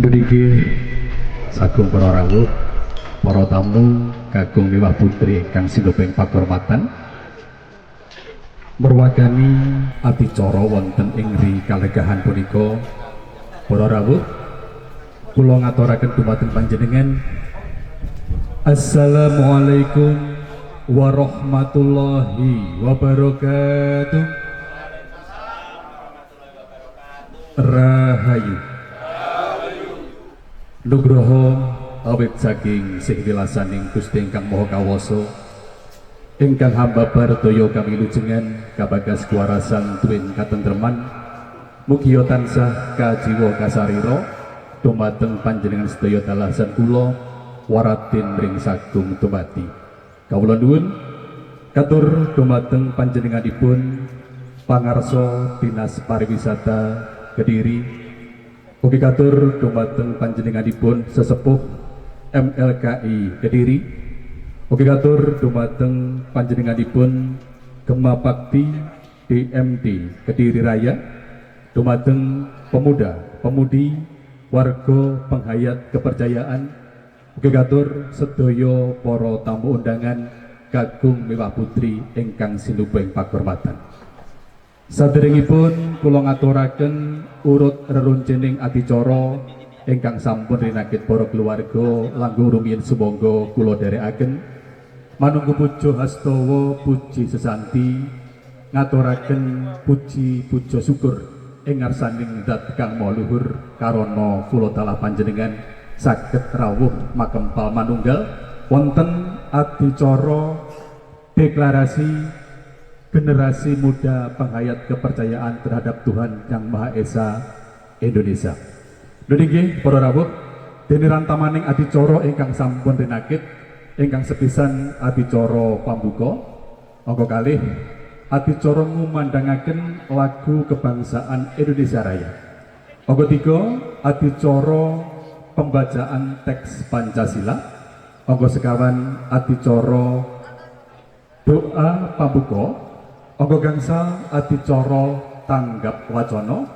Duniki sagung para rawuh, para tamu kakung miwah putri kang sinubeng pakurmatan merwagani adicara wonten ing ri kalegahan punika. Para rawuh, kula ngaturaken dumateng panjenengan Assalamualaikum warahmatullahi wabarakatuh. Rahayu Nugroho awit saking sing wilasaning Gusti ingkang Maha Kawasa ingkang hamba bardaya kami lujengan kabagas kuwarasan tuwin katentreman mugi tansah kajiwa kasarira dumateng panjenengan sedaya dalasan kula waratin ring sagung dumati. Kawula nuwun katur dumateng panjenenganipun pangarsa Dinas Pariwisata Kediri. Ugi katur dumateng panjenenganipun sesepuh MLKI Kediri. Ugi katur dumateng panjenenganipun Gema Bakti DMD Kediri Raya, dumateng pemuda pemudi warga penghayat kepercayaan. Ugi katur sedaya para tamu undangan kakung miwah putri ingkang sinubeng pakurmatan. Saderengipun kula ngaturaken urut reruncening adicara ingkang sampun rinakit para keluarga langkung rumiyin sumangga kula dherekaken manunggu puja hastawa puji sesanti ngaturaken puji puja syukur ing ngarsaning zat kang maha luhur karana kula talah panjenengan saged rawuh makempal manunggal wonten adicara deklarasi generasi muda penghayat kepercayaan terhadap Tuhan Yang Maha Esa Indonesia. Nggih para rawuh, dene rantamaning adicara ingkang sampun rinakit ingkang sepisan adicara pambuka, angka kalih adicara ngumandangaken lagu kebangsaan Indonesia Raya. Angka 3 adicara pembacaan teks Pancasila. Angka sekawan adicara doa pambuka. Angka gangsal adicara tanggap wacana,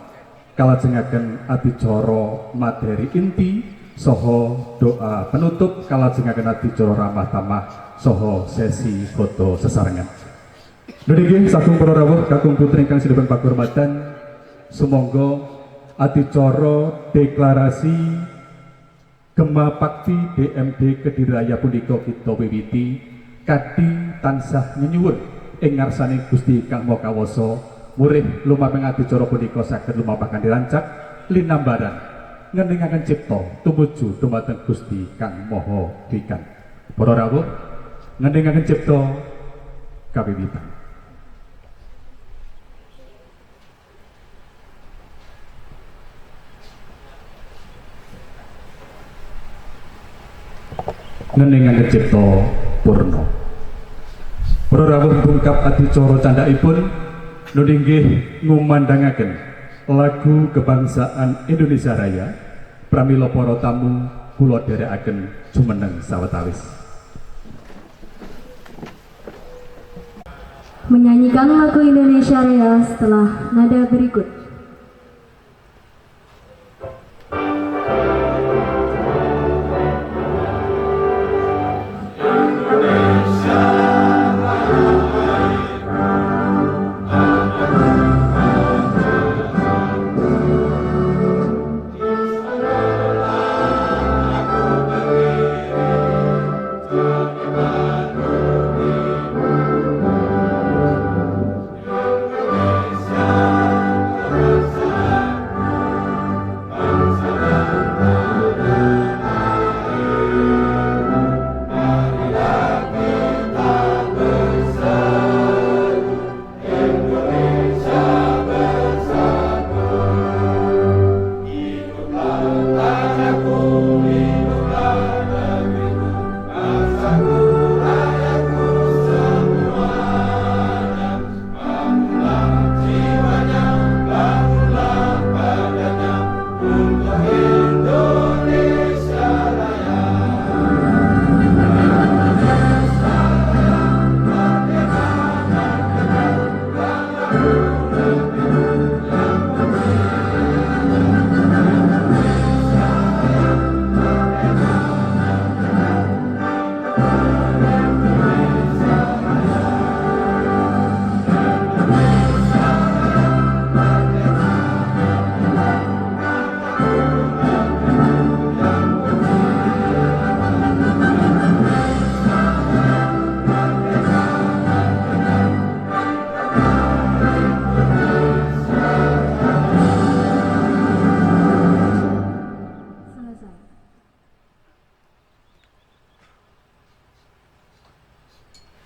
kalajengaken adicara materi inti saha doa penutup, kalajengaken adicara ramah tamah saha sesi foto sesarengan. Nggih sagung para rawuh kakung putri ingkang sinebeng pakurmatan, sumangga adicara deklarasi Gema Bakti DMD Kediri Raya punika kita wiwiti kanthi tansah nyuwun ing ngarsaning Gusti Kang Maha Kawasa murih lumaping adicara punika saged lumampahan dirancak linambaran ngeningaken cipta tumuju dumateng Gusti Kang Maha Dwikan. Para rawuh, ngeningaken cipta kawiwitan. Ngeningaken cipta purna. Para rawuh bungkap adicara candhaipun nunggih ngumandangaken lagu kebangsaan Indonesia Raya. Pramila para tamu kula dherekaken jumeneng sawetawis. Menyanyikan lagu Indonesia Raya setelah nada berikut.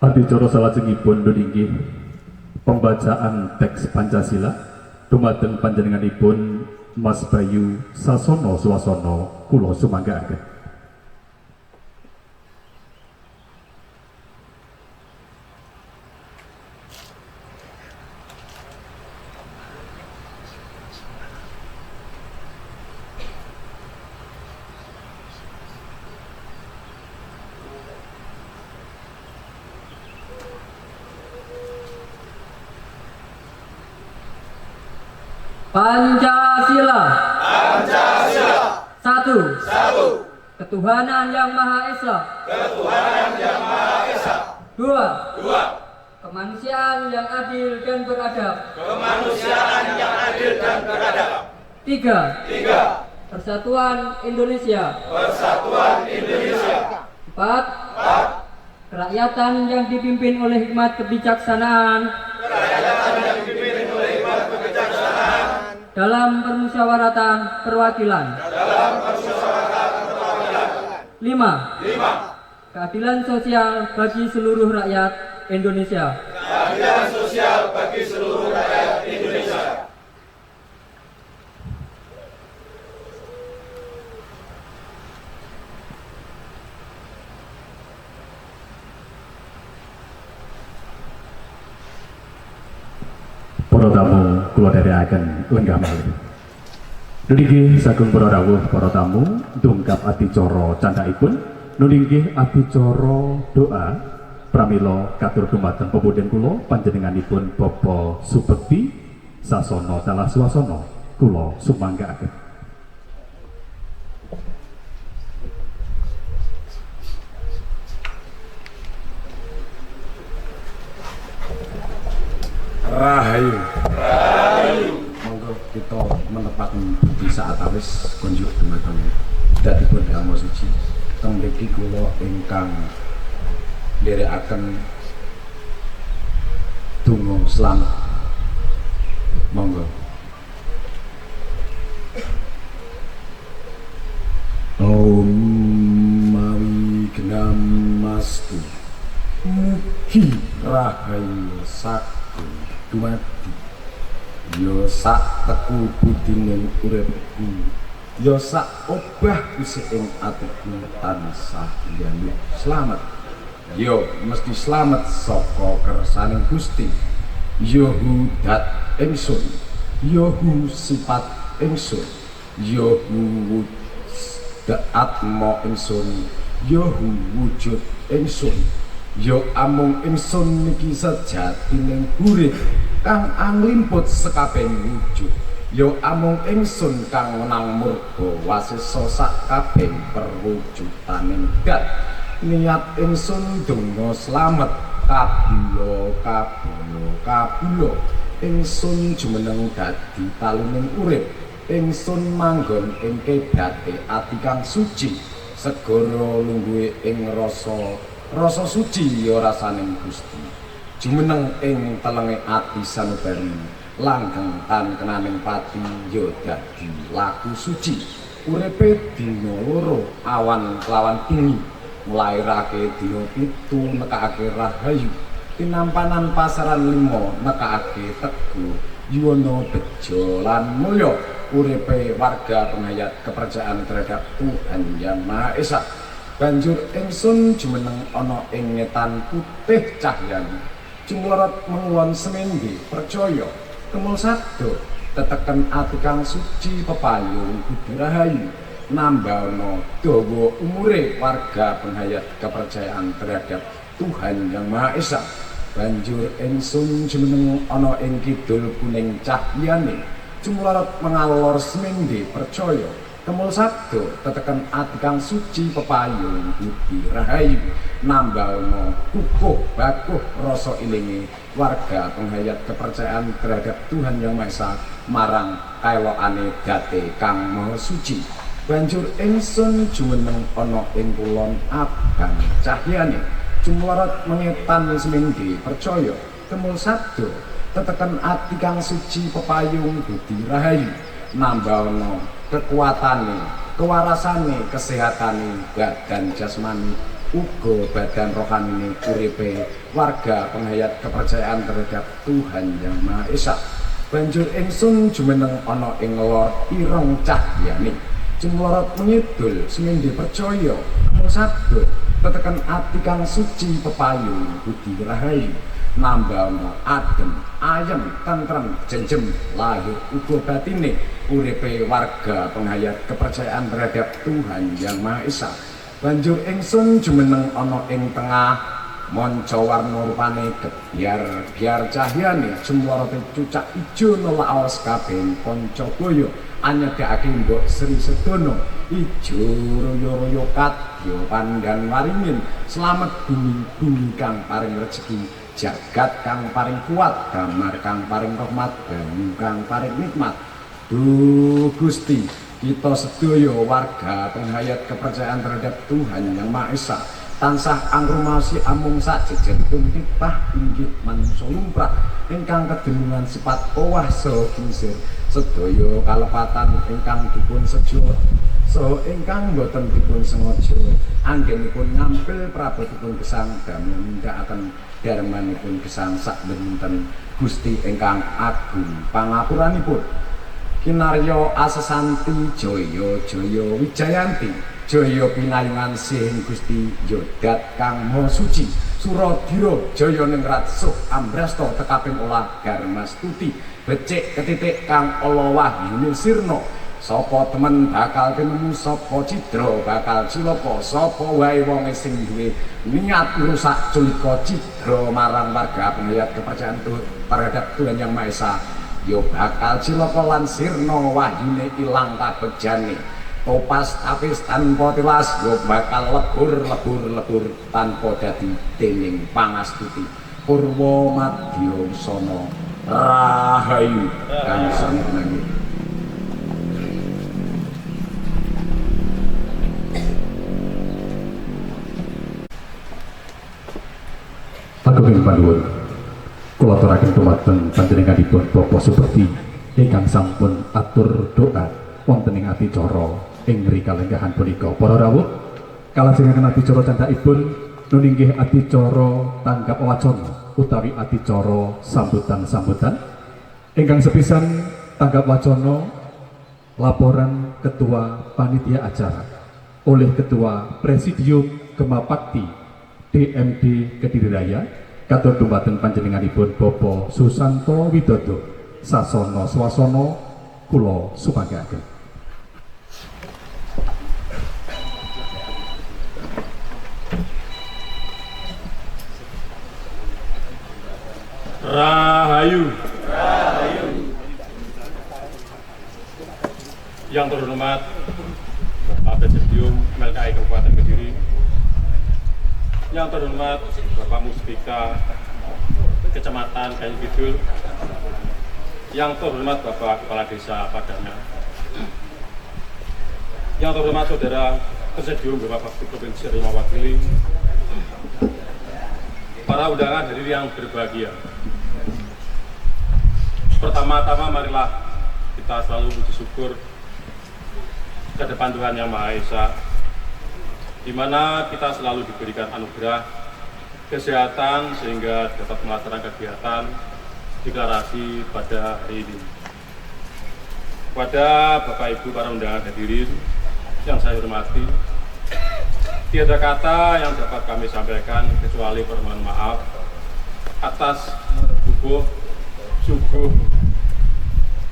Adicara salajengipun inggih pembacaan teks Pancasila dumateng panjenenganipun Mas Bayu Sasono Swasana kula sumanggaaken. Pancasila. Pancasila. Satu. Satu. Ketuhanan yang Maha Esa. Ketuhanan yang Maha Esa. Dua. Dua. Kemanusiaan yang adil dan beradab. Kemanusiaan yang adil dan beradab. Tiga. Tiga. Persatuan Indonesia. Persatuan Indonesia. Empat. Empat. Kerakyatan yang dipimpin oleh hikmat kebijaksanaan. Kerakyatan yang dipimpin oleh hikmat kebijaksanaan. Dalam permusyawaratan perwakilan. Dalam permusyawaratan perwakilan. Lima. Lima. Keadilan sosial bagi seluruh rakyat Indonesia. Keadilan sosial bagi seluruh rakyat Indonesia. Para tamu kula dherekaken lenggah malih. Nunggih saking para rawuh para tamu ndungkap adicara candhaipun nunggih adicara doa pramila katur dumateng pepundhen kula panjenenganipun Bapak Subekti Sasono Dalah Swasana kula sumanggaaken. Rahayu. Monggo kita menepaken budi saat awis kunjuk dumateng dadipun Dhamma Suci. Teng mriki kula ingkang nderekaken donga slamet. Monggo. Om mawi gnamastu. Mugi rahayu saku dumadi yo sak teku budining uripku yo sak obahku ing atiku tansah yanuk slamet yo mesti slamet saka kersaning Gusti yo hudat ingsun yo hu sifat ingsun yo hu atma ingsun yo hu wujud ingsun yo amung ingsun niki sejatining urip kang anglimput sekabehing wujud yo amung ingsun kang menang murba wasesa sakabehing perwujudaning dat niat ingsun donga slamet kabula kabula kabula ingsun jumeneng dadi taluning urip ingsun manggon ing kedate ati kang suci segara lungguhe ing rasa suci ya rasaning Gusti jumeneng ing telenge ati sanubari langgeng tan kenaning pati ya dadi laku suci uripe dina loro awan kelawan bengi nglairake dina 7 nekake rahayu tinampanan pasaran 5 nekake teguh yuwana bejo lan mulya uripe warga pengayat kepercayaan terhadap Tuhan Yang Maha Esa banjur ingsun jumeneng ana ing ngetan putih cahyani jumlorot menguwon semende percaya kemul sabda teteken ati kang suci pepayung budi rahayu nambahna dawa umure warga penghayat kepercayaan terhadap Tuhan Yang Maha Esa banjur ingsun jumeneng ana ing kidul kuning cahyani jumlorot mengalor semende percaya kemul sabda teteken ati kang suci pepayung budi rahayu nambahna kukuh bakuh rasa ilinge warga penghayat kepercayaan terhadap Tuhan Yang Maha Esa marang kaelokane date kang maha suci banjur ingsun jumeneng ana ing kulon abang cahyane jumlarat mengetan seminggi percaya kemul sabda teteken ati kang suci pepayung budi rahayu nambahna kekuatane, kewarasane, kesehatane badan jasmani uga badan rohani uripe warga penghayat kepercayaan terhadap Tuhan Yang Maha Esa. Banjur ingsun jumeneng ana ing lor ireng cahyane jumlorot mengidul semindi percaya mung sadar teteken ati kang suci pepayung budi rahayu nambahna adem ayem tentrem jenjem lahir uga batine uripe warga penghayat kepercayaan terhadap Tuhan Yang Maha Esa. Banjur ingsun jumeneng ana ing tengah manca warna rupane gebyar cahyane jumlorote cucak ijo nelaos kabeh kanca boyo anyedhakake mbok Sri Sedono ijo royo-royo kadya pandhan waringin slamet bumi kang paring rejeki jagat kang paring kuat damar kang paring rahmat banyu kang paring nikmat. Duh Gusti, kita sedaya warga penghayat kepercayaan terhadap Tuhan Yang Maha Esa tansah angrumasi amung sajejeripun titah inggih manungsa lumrah ingkang kedenungan sifat owah saha kingsir sedaya kalepatan ingkang dipun sejo saha ingkang boten dipun sengaja anggenipun ngampil prabotipun gesang damel nindakaken darmanipun gesang sakbenten Gusti ingkang agung pangapuranipun. Kinarya asesanti jaya jaya wijayanti jaya pinayungan sing Gusti yodat kang maha suci Suradira jaya ningrat suh ambrasta tekaping olah garmastuti becik ketitik kang ala wahyune sirna sapa temen bakal tinemu sapa cidra bakal cilaka sapa wae wong sing duwe niat ngrusak culika cidra marang warga penghayat kepercayaan terhadap Tuhan Yang Maha Esa yo bakal cilaka lan sirna wahyune ilang kabejane topas tapis tanpa tilas yo bakal lebur tanpa dadi dening pangastuti purwa madya sana rahayu kang sampurnane. Ageng panuwun kula aturaken dumateng panjenenganipun Bapak Superti ingkang sampun atur doa wonten ing adicara ing rikalenggahan punika. Para rawuh kalajengaken adicara candhakipun nuninggih adicara tanggap wacana utawi adicara sambutan ingkang sepisan tanggap wacana laporan Ketua Panitia Acara oleh Ketua Presidium Gema Bakti DMD Kediri Raya katur dumateng panjenenganipun Bapak Susanto Widodo sasana swasana kula supanggaken. Rahayu. Yang terhormat Bapak Presidium MLKI Kabupaten Kediri, yang terhormat Bapak Muspika Kecamatan Kayu Kidul, yang terhormat Bapak Kepala Desa Padangan, yang terhormat Saudara Presidium Gema Bakti Provinsi Riau mewakili, para undangan hadirin yang berbahagia. Pertama-tama marilah kita selalu puji syukur ke depan Tuhan Yang Maha Esa, di mana kita selalu diberikan anugerah kesehatan sehingga dapat melaksanakan kegiatan deklarasi pada hari ini. Kepada Bapak Ibu para undangan hadirin yang saya hormati, tiada kata yang dapat kami sampaikan kecuali permohonan maaf atas suguh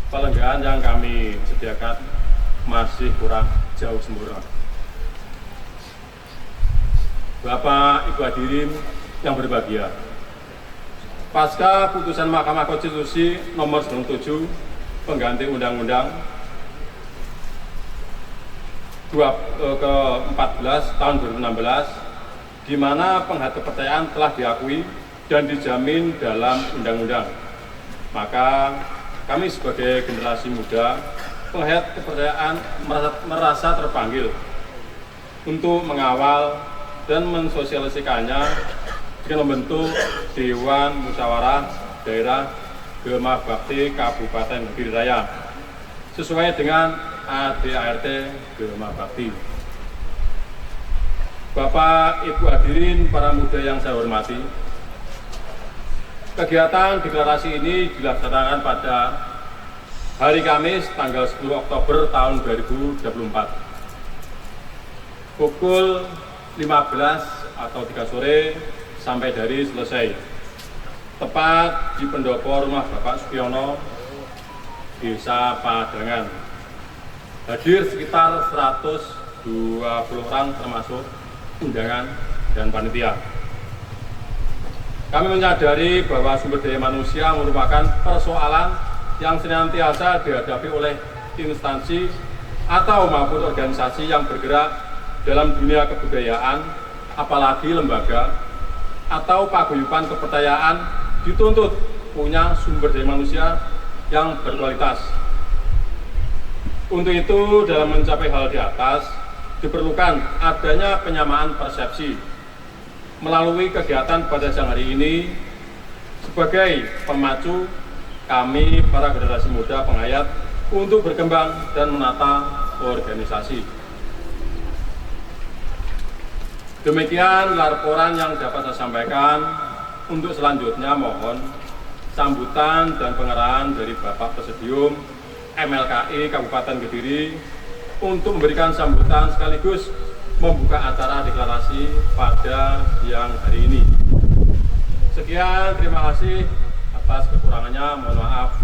pelenggahan yang kami sediakan masih kurang jauh sempurna. Bapak Ibu hadirin yang berbahagia, pasca putusan Mahkamah Konstitusi nomor 97 pengganti Undang-Undang ke-14 tahun 2016, di mana penghayat kepercayaan telah diakui dan dijamin dalam undang-undang, maka kami sebagai generasi muda penghayat kepercayaan merasa terpanggil untuk mengawal dan mensosialisasikannya dengan membentuk Dewan Musyawarah Daerah Gema Bakti Kabupaten Kediri Raya sesuai dengan ADART Gema Bakti. Bapak, Ibu hadirin, para muda yang saya hormati, kegiatan deklarasi ini dilaksanakan pada hari Kamis tanggal 10 Oktober tahun 2024 pukul 15 atau 3 sore sampai dari selesai, tepat di pendopo rumah Bapak Sugiono, Desa Padangan. Hadir sekitar 120 orang termasuk undangan dan panitia. Kami menyadari bahwa sumber daya manusia merupakan persoalan yang senantiasa dihadapi oleh instansi atau maupun organisasi yang bergerak dalam dunia kebudayaan, apalagi lembaga atau paguyuban kepercayaan dituntut punya sumber daya manusia yang berkualitas. Untuk itu, dalam mencapai hal di atas, diperlukan adanya penyamaan persepsi melalui kegiatan pada siang hari ini sebagai pemacu kami para generasi muda penghayat untuk berkembang dan menata organisasi. Demikian laporan yang dapat saya sampaikan. Untuk selanjutnya mohon sambutan dan pengerahan dari Bapak Presidium MLKI Kabupaten Kediri untuk memberikan sambutan sekaligus membuka acara deklarasi pada siang hari ini. Sekian, terima kasih. Atas kekurangannya mohon maaf.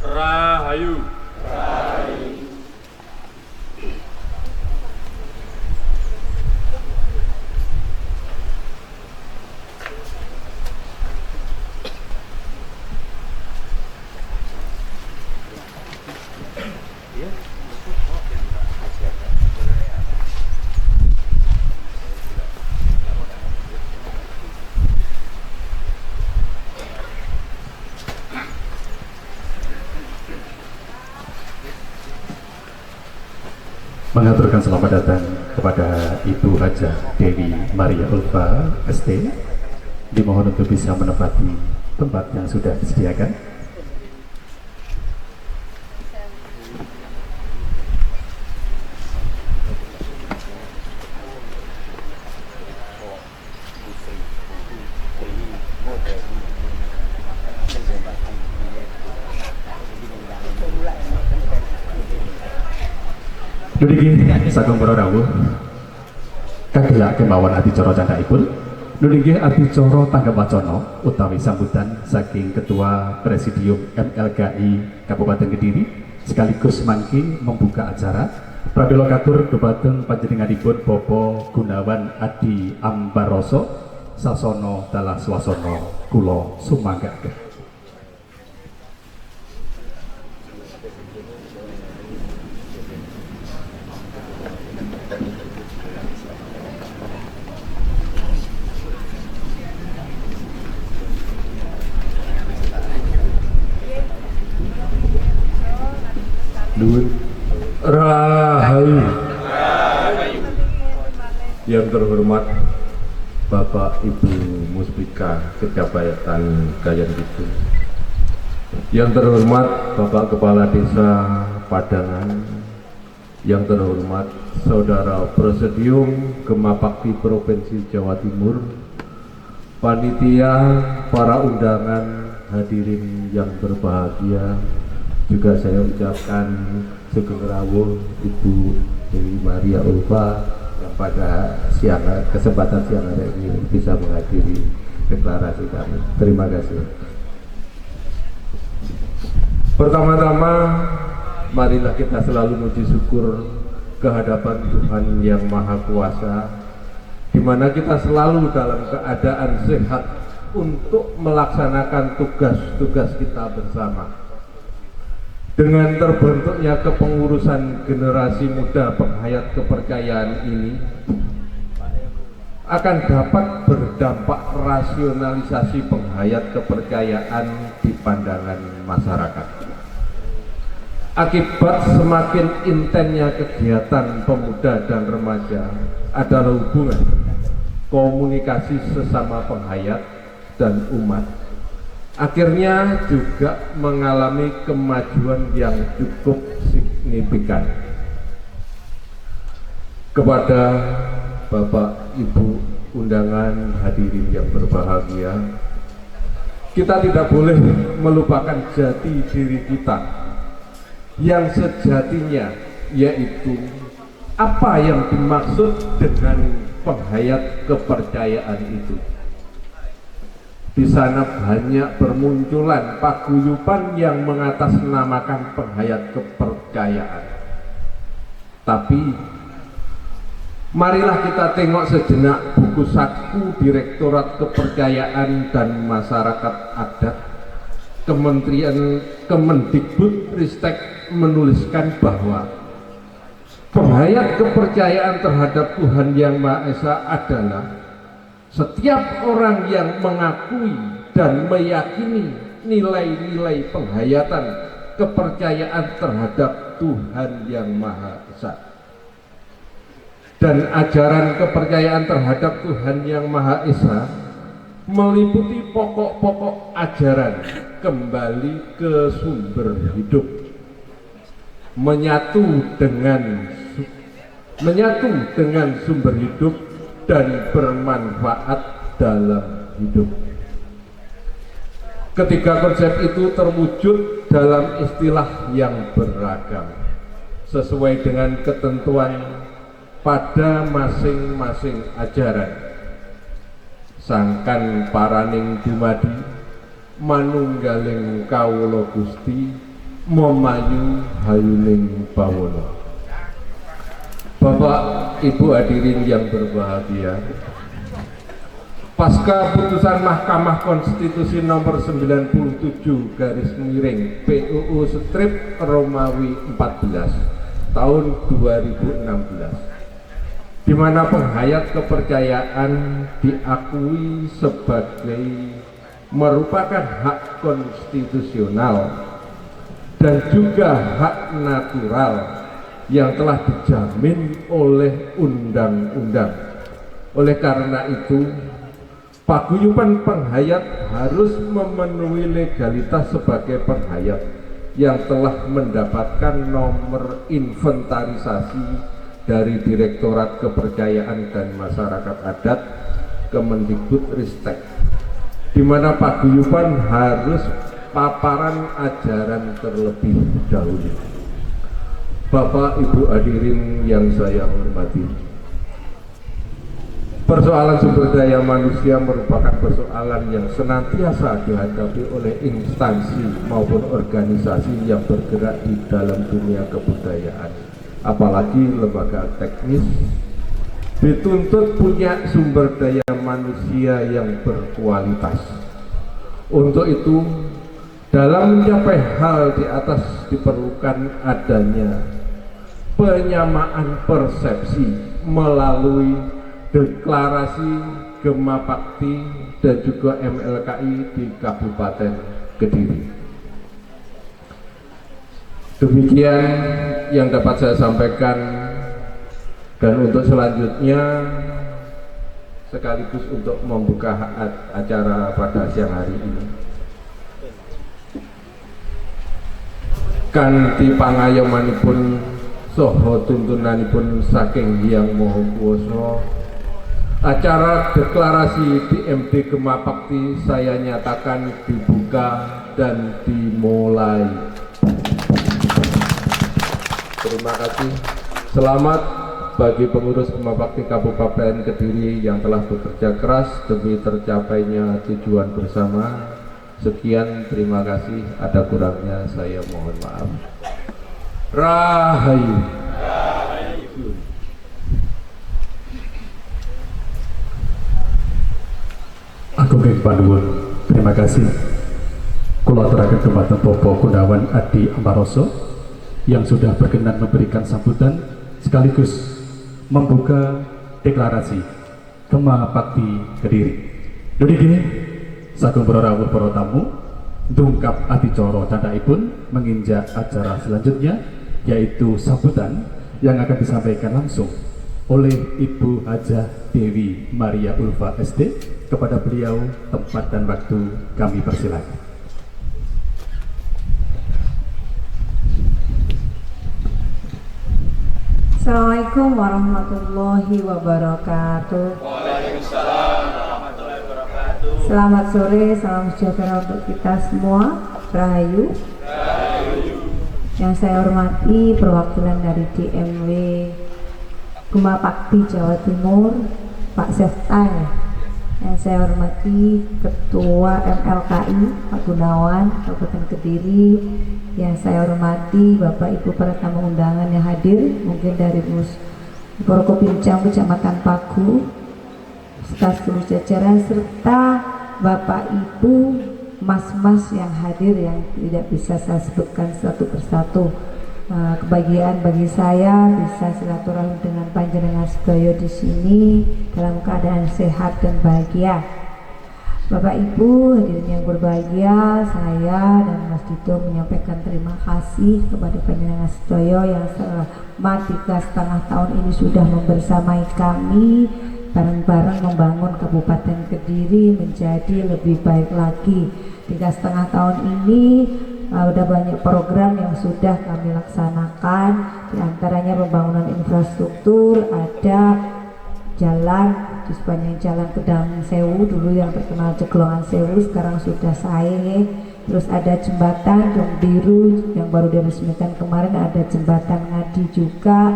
Rahayu. Rahayu. Mengaturkan selamat datang kepada Ibu Hajah Dewi Maria Ulfa ST. Dimohon untuk bisa menempati tempat yang sudah disediakan. Nuniki sagung para rawuh kagelak kemawon adicara candhaipun. Nuniki adicara tanggap wacana utawi sambutan saking Ketua Presidium MLKI Kabupaten Kediri sekaligus mangke membuka acara. Pramila katur dumateng panjenenganipun Bapak Gunawan Adi Ambaroso sasana dalah swasana kula sumanggaken. Rahayu. Yang terhormat Bapak Ibu Muspika Kecamatan Gayan Kidul, yang terhormat Bapak Kepala Desa Padangan, yang terhormat Saudara Presidium Gemapakti Provinsi Jawa Timur, panitia, para undangan, hadirin yang berbahagia, juga saya ucapkan sugeng rawuh Ibu Dewi Maria Ulfa yang pada kesempatan siang hari ini bisa menghadiri deklarasi kami. Terima kasih. Pertama-tama, marilah kita selalu muji syukur kehadapan Tuhan yang Maha Kuasa, di mana kita selalu dalam keadaan sehat untuk melaksanakan tugas-tugas kita bersama. Dengan terbentuknya kepengurusan generasi muda penghayat kepercayaan ini akan dapat berdampak rasionalisasi penghayat kepercayaan di pandangan masyarakat. Akibat semakin intensnya kegiatan pemuda dan remaja adalah hubungan komunikasi sesama penghayat dan umat, akhirnya juga mengalami kemajuan yang cukup signifikan. Kepada Bapak, Ibu, undangan hadirin yang berbahagia, kita tidak boleh melupakan jati diri kita yang sejatinya, yaitu apa yang dimaksud dengan penghayat kepercayaan itu. Di sana banyak bermunculan paguyuban yang mengatasnamakan penghayat kepercayaan. Tapi marilah kita tengok sejenak buku saku Direktorat Kepercayaan dan Masyarakat Adat Kementerian Kemendikbudristek menuliskan bahwa penghayat kepercayaan terhadap Tuhan Yang Maha Esa adalah setiap orang yang mengakui dan meyakini nilai-nilai penghayatan kepercayaan terhadap Tuhan Yang Maha Esa dan ajaran kepercayaan terhadap Tuhan Yang Maha Esa meliputi pokok-pokok ajaran kembali ke sumber hidup, menyatu dengan sumber hidup dan bermanfaat dalam hidup. Ketiga konsep itu terwujud dalam istilah yang beragam sesuai dengan ketentuan pada masing-masing ajaran. Sangkan paraning dumadi manunggaling kawula Gusti memayu hayuning bawana. Bapak, Ibu hadirin yang berbahagia, pasca putusan Mahkamah Konstitusi nomor 97 garis miring PUU strip Romawi 14 tahun 2016, di mana penghayat kepercayaan diakui sebagai merupakan hak konstitusional dan juga hak natural yang telah dijamin oleh undang-undang. Oleh karena itu, paguyuban penghayat harus memenuhi legalitas sebagai penghayat yang telah mendapatkan nomor inventarisasi dari Direktorat Kepercayaan dan Masyarakat Adat Kemendikbudristek, di mana paguyuban harus paparan ajaran terlebih dahulu. Bapak, Ibu hadirin yang saya hormati, persoalan sumber daya manusia merupakan persoalan yang senantiasa dihadapi oleh instansi maupun organisasi yang bergerak di dalam dunia kebudayaan, apalagi lembaga teknis, dituntut punya sumber daya manusia yang berkualitas. Untuk itu, dalam mencapai hal di atas diperlukan adanya penyamaan persepsi melalui deklarasi Gema Bakti dan juga MLKI di Kabupaten Kediri. Demikian yang dapat saya sampaikan, dan untuk selanjutnya sekaligus untuk membuka acara pada siang hari ini, kanthi pangayomanipun saha tuntunanipun saking Hyang Maha Kuwasa, acara deklarasi DMD Gema Bakti saya nyatakan dibuka dan dimulai. Terima kasih. Selamat bagi pengurus Gema Bakti Kabupaten Kediri yang telah bekerja keras demi tercapainya tujuan bersama. Sekian, terima kasih. Ada kurangnya saya mohon maaf. Rahayu. Agung Keng Panuwun, terima kasih. Kula aturaken dumateng Bapak Gunawan Adi Amaroso yang sudah berkenan memberikan sambutan sekaligus membuka deklarasi Gema Bakti Kediri. Niki sagung para rawuh para tamu ndungkap adicara candhaipun menginjak acara selanjutnya, yaitu sambutan yang akan disampaikan langsung oleh Ibu Hajah Dewi Maria Ulfa SD. Kepada beliau tempat dan waktu kami persilakan. Assalamualaikum warahmatullahi wabarakatuh. Selamat sore, salam sejahtera untuk kita semua. Rahayu. Yang saya hormati perwakilan dari DMW Gema Pakti Jawa Timur, Pak Seftai. Yang saya hormati Ketua MLKI Pak Gunawan Kabupaten Kediri. Yang saya hormati Bapak Ibu para tamu undangan yang hadir, mungkin dari Porokopincang Kecamatan Pagu, serta seluruh jajaran, serta Bapak Ibu mas-mas yang hadir yang tidak bisa saya sebutkan satu persatu. Kebahagiaan bagi saya bisa silaturahmi dengan panjenengan sedaya di sini dalam keadaan sehat dan bahagia. Bapak Ibu hadirin yang berbahagia, saya dan Mas Dito menyampaikan terima kasih kepada panjenengan sedaya yang selama 3,5 tahun ini sudah membersamai kami bareng-bareng membangun Kabupaten Kediri menjadi lebih baik lagi. 3,5 tahun ini ada banyak program yang sudah kami laksanakan, diantaranya pembangunan infrastruktur, ada jalan di sepanjang jalan Kedang Sewu dulu yang terkenal Ceglongan Sewu, sekarang sudah Sae. Terus ada jembatan Dong Biru yang baru diresmikan kemarin, ada jembatan Ngadi juga.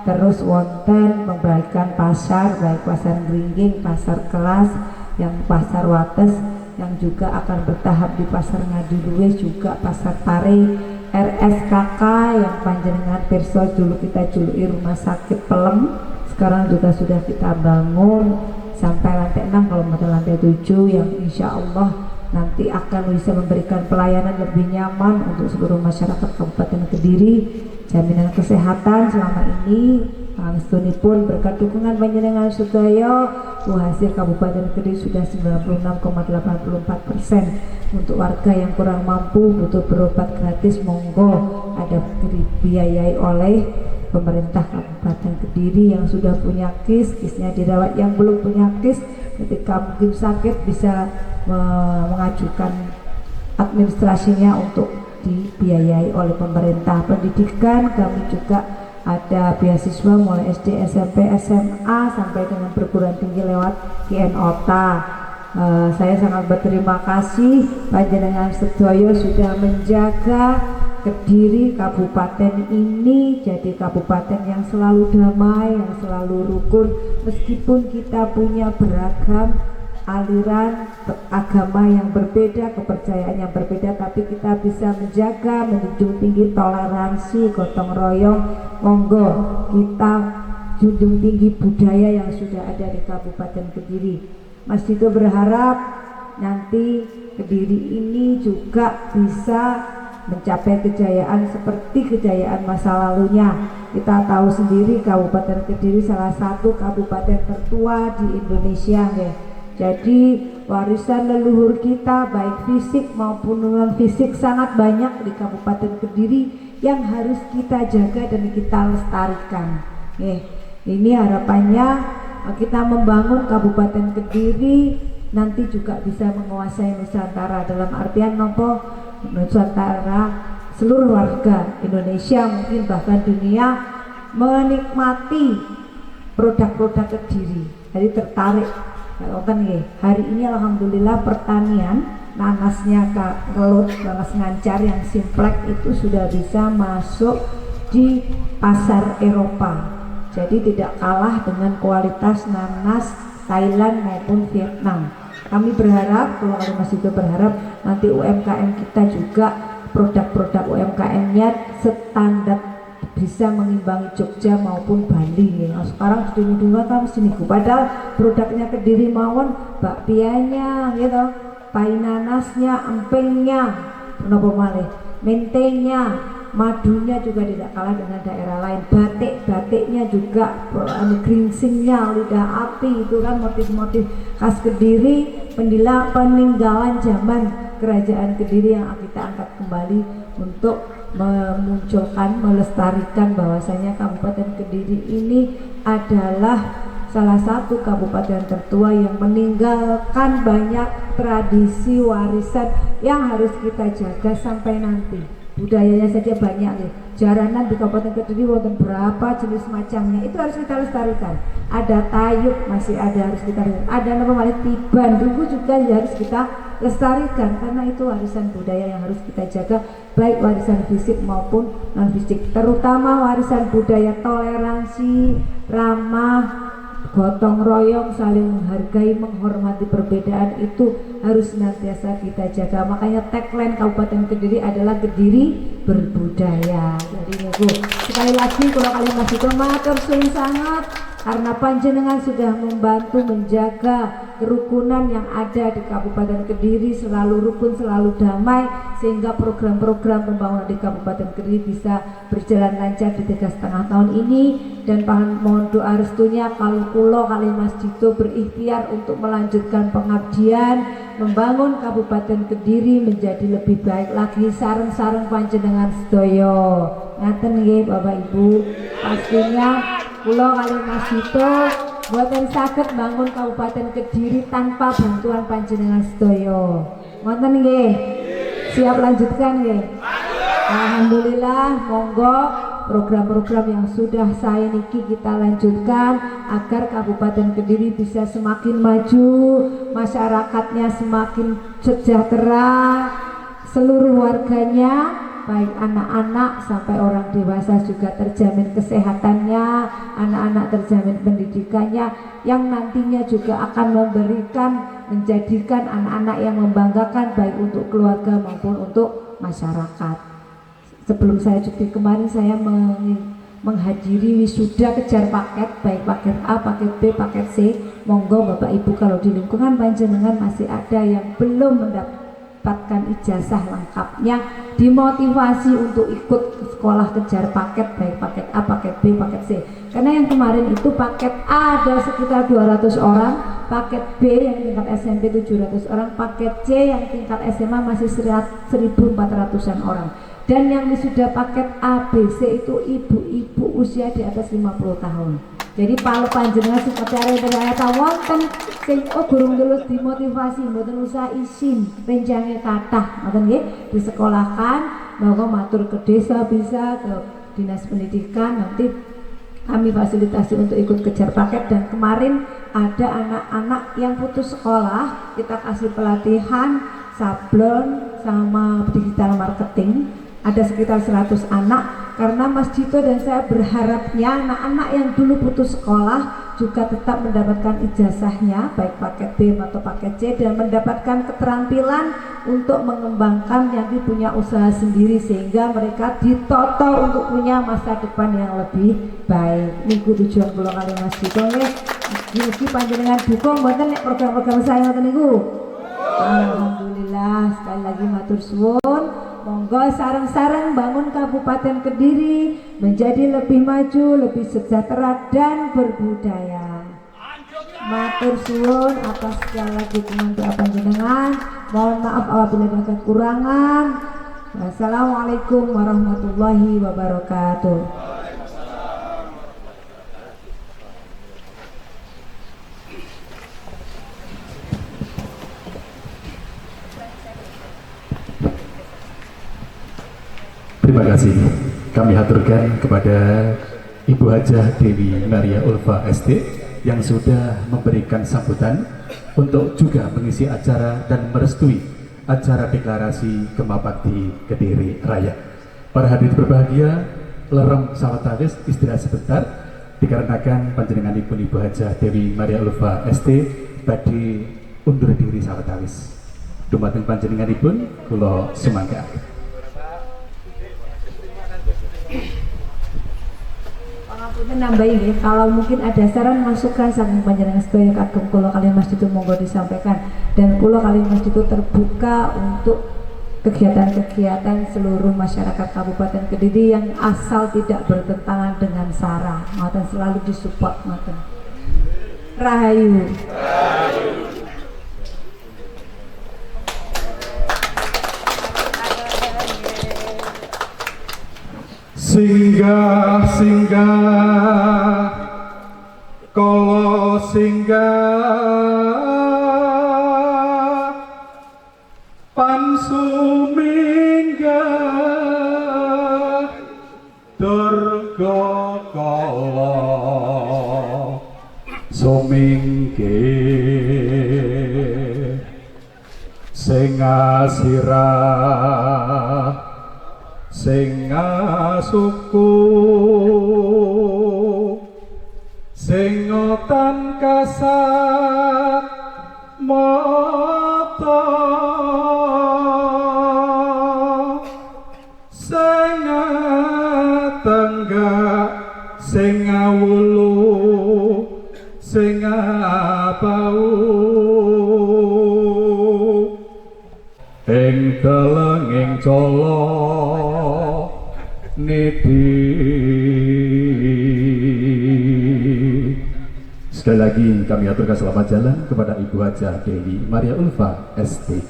Terus wonten perbaikan pasar, baik pasar Gringging, pasar Kelas, yang pasar Wates, yang juga akan bertahap di pasar Ngadi Luwes, juga pasar Pare, RSKK yang panjenengan pirsa dulu kita juluki rumah sakit Pelem, sekarang juga sudah kita bangun sampai lantai 6 kalau ada lantai 7 yang insya Allah nanti akan bisa memberikan pelayanan lebih nyaman untuk seluruh masyarakat Kabupaten Kediri. Jaminan kesehatan selama ini pun berkat dukungan panjenengan sedaya, hasil Kabupaten Kediri sudah 96,84%. Untuk warga yang kurang mampu butuh berobat gratis, monggo ada dibiayai oleh pemerintah Kabupaten Kediri. Yang sudah punya kisnya dirawat, yang belum punya kis ketika mungkin sakit bisa mengajukan administrasinya untuk dibiayai oleh pemerintah. Pendidikan kami juga ada beasiswa mulai SD, SMP, SMA sampai dengan perguruan tinggi lewat KNOTA. Saya sangat berterima kasih panjenengan sedaya sudah menjaga Kediri Kabupaten ini jadi kabupaten yang selalu damai, yang selalu rukun, meskipun kita punya beragam aliran agama yang berbeda, kepercayaan yang berbeda, tapi kita bisa menjaga, menjunjung tinggi toleransi, gotong royong. Monggo kita junjung tinggi budaya yang sudah ada di Kabupaten Kediri. Mas Dito berharap nanti Kediri ini juga bisa mencapai kejayaan seperti kejayaan masa lalunya. Kita tahu sendiri Kabupaten Kediri salah satu kabupaten tertua di Indonesia, ya. Jadi warisan leluhur kita baik fisik maupun non fisik sangat banyak di Kabupaten Kediri yang harus kita jaga dan kita lestarikan. Ini harapannya kita membangun Kabupaten Kediri nanti juga bisa menguasai Nusantara, dalam artian nopo Nusantara, seluruh warga Indonesia mungkin bahkan dunia menikmati produk-produk Kediri. Jadi tertarik. Hari ini alhamdulillah pertanian nanasnya kelut, nanas ngancar yang simplek itu sudah bisa masuk di pasar Eropa. Jadi tidak kalah dengan kualitas nanas Thailand maupun Vietnam. Kami berharap, keluarga Mas Dito berharap nanti UMKM kita juga produk-produk UMKM-nya standar bisa mengimbangi Jogja maupun Bali. Sekarang sudah kan sini, padahal produknya Kediri mawon, bakpianya gitu, pai nanasnya, empengnya, kenapa malih, mentenya, madunya juga tidak kalah dengan daerah lain. Batiknya juga, geringsingnya, lidah api itu kan motif-motif khas Kediri, peninggalan zaman kerajaan Kediri yang kita angkat kembali untuk memunculkan, melestarikan bahwasanya Kabupaten Kediri ini adalah salah satu kabupaten tertua yang meninggalkan banyak tradisi warisan yang harus kita jaga sampai nanti. Budayanya saja banyak nih, jaranan di Kabupaten Kediri wonten berapa jenis macamnya, itu harus kita lestarikan. Ada tayub masih ada, harus kita lestarikan. Ada nama malih tiban itu juga harus kita lestarikan, karena itu warisan budaya yang harus kita jaga, baik warisan fisik maupun non fisik, terutama warisan budaya toleransi, ramah, gotong royong, saling menghargai, menghormati perbedaan itu harus senantiasa kita jaga. Makanya tagline Kabupaten Kediri adalah Kediri berbudaya. Jadi niku sekali lagi kalau kalian masih matur suwun sangat karena panjenengan sudah membantu menjaga kerukunan yang ada di Kabupaten Kediri, selalu rukun, selalu damai, sehingga program-program pembangunan di Kabupaten Kediri bisa berjalan lancar di 3,5 tahun ini. Dan mohon doa restunya kalau kulo kali Mas Dito berikhtiar untuk melanjutkan pengabdian, membangun Kabupaten Kediri menjadi lebih baik lagi. Sareng-sareng panjenengan sedaya ngaten nggih Bapak Ibu. Pastinya kulo kali Mas Dito boten saged bangun Kabupaten Kediri tanpa bantuan panjenengan sedaya. Ngoten nggih? Siap lanjutkan nggih? Alhamdulillah, monggo program-program yang sudah saya niki kita lanjutkan agar Kabupaten Kediri bisa semakin maju, masyarakatnya semakin sejahtera, seluruh warganya baik anak-anak sampai orang dewasa juga terjamin kesehatannya, anak-anak terjamin pendidikannya, yang nantinya juga akan menjadikan anak-anak yang membanggakan baik untuk keluarga maupun untuk masyarakat. Sebelum saya cuti kemarin saya menghadiri wisuda kejar paket, baik paket A, paket B, paket C. Monggo Bapak Ibu kalau di lingkungan panjenengan masih ada yang belum mendapatkan ijazah lengkapnya, dimotivasi untuk ikut sekolah kejar paket, baik paket A, paket B, paket C. Karena yang kemarin itu paket A ada sekitar 200 orang, paket B yang tingkat SMP 700 orang, paket C yang tingkat SMA masih 1.400-an orang. Dan yang sudah paket A, B, C itu ibu-ibu usia di atas 50 tahun. Jadi kalau panjenengan seperti ternyata wonten sing gurung terus dimotivasi, mboten usah isin, penjange kathah, ngoten nggih, disekolahkan, monggo matur ke desa bisa, ke dinas pendidikan, nanti kami fasilitasi untuk ikut kejar paket. Dan kemarin ada anak-anak yang putus sekolah, kita kasih pelatihan sablon sama digital marketing. Ada sekitar 100 anak, karena Mas Dito dan saya berharapnya anak-anak yang dulu putus sekolah juga tetap mendapatkan ijazahnya baik paket B atau paket C, dan mendapatkan keterampilan untuk mengembangkan yang punya usaha sendiri, sehingga mereka ditoto untuk punya masa depan yang lebih baik. Niku tujuan kula kali Mas Dito nggih. Iki panjenengan dukung mboten nek program-program saya ngoten niku. Alhamdulillah, sekali lagi matur suwun. Monggo sareng-sareng bangun Kabupaten Kediri menjadi lebih maju, lebih sejahtera dan berbudaya. Matur suwun atas segala dukungan doa panjenengan. Mohon maaf apabila ada kekurangan. Wassalamualaikum warahmatullahi wabarakatuh. Terima kasih kami haturkan kepada Ibu Hajah Dewi Maria Ulfa ST yang sudah memberikan sambutan untuk juga mengisi acara dan merestui acara deklarasi Kemabakti Kediri Raya. Para hadirin berbahagia, lerem sawetawis istirahat sebentar dikarenakan panjenenganipun Ibu Hajah Dewi Maria Ulfa ST badhe undur diri sawetawis. Dumateng panjenenganipun kula sumangga. Nambahin ya, kalau mungkin ada saran masukan saking panjenengan sedaya kagem kula kalian Mas Dito monggo disampaikan, dan kula kalian Mas Dito terbuka untuk kegiatan-kegiatan seluruh masyarakat Kabupaten Kediri yang asal tidak bertentangan dengan SARA. Ngoten selalu disupport ngoten. Rahayu. Singgah singgah kala singgah pansuminggah Allah sumingkih sing asirah sing suku sing ngotan kasat mata sing tenggak sing ngawulu sing bau ing telenging cala niti. Sekali lagi kami aturkan selamat jalan kepada Ibu Hajah Dewi Maria Ulfa ST.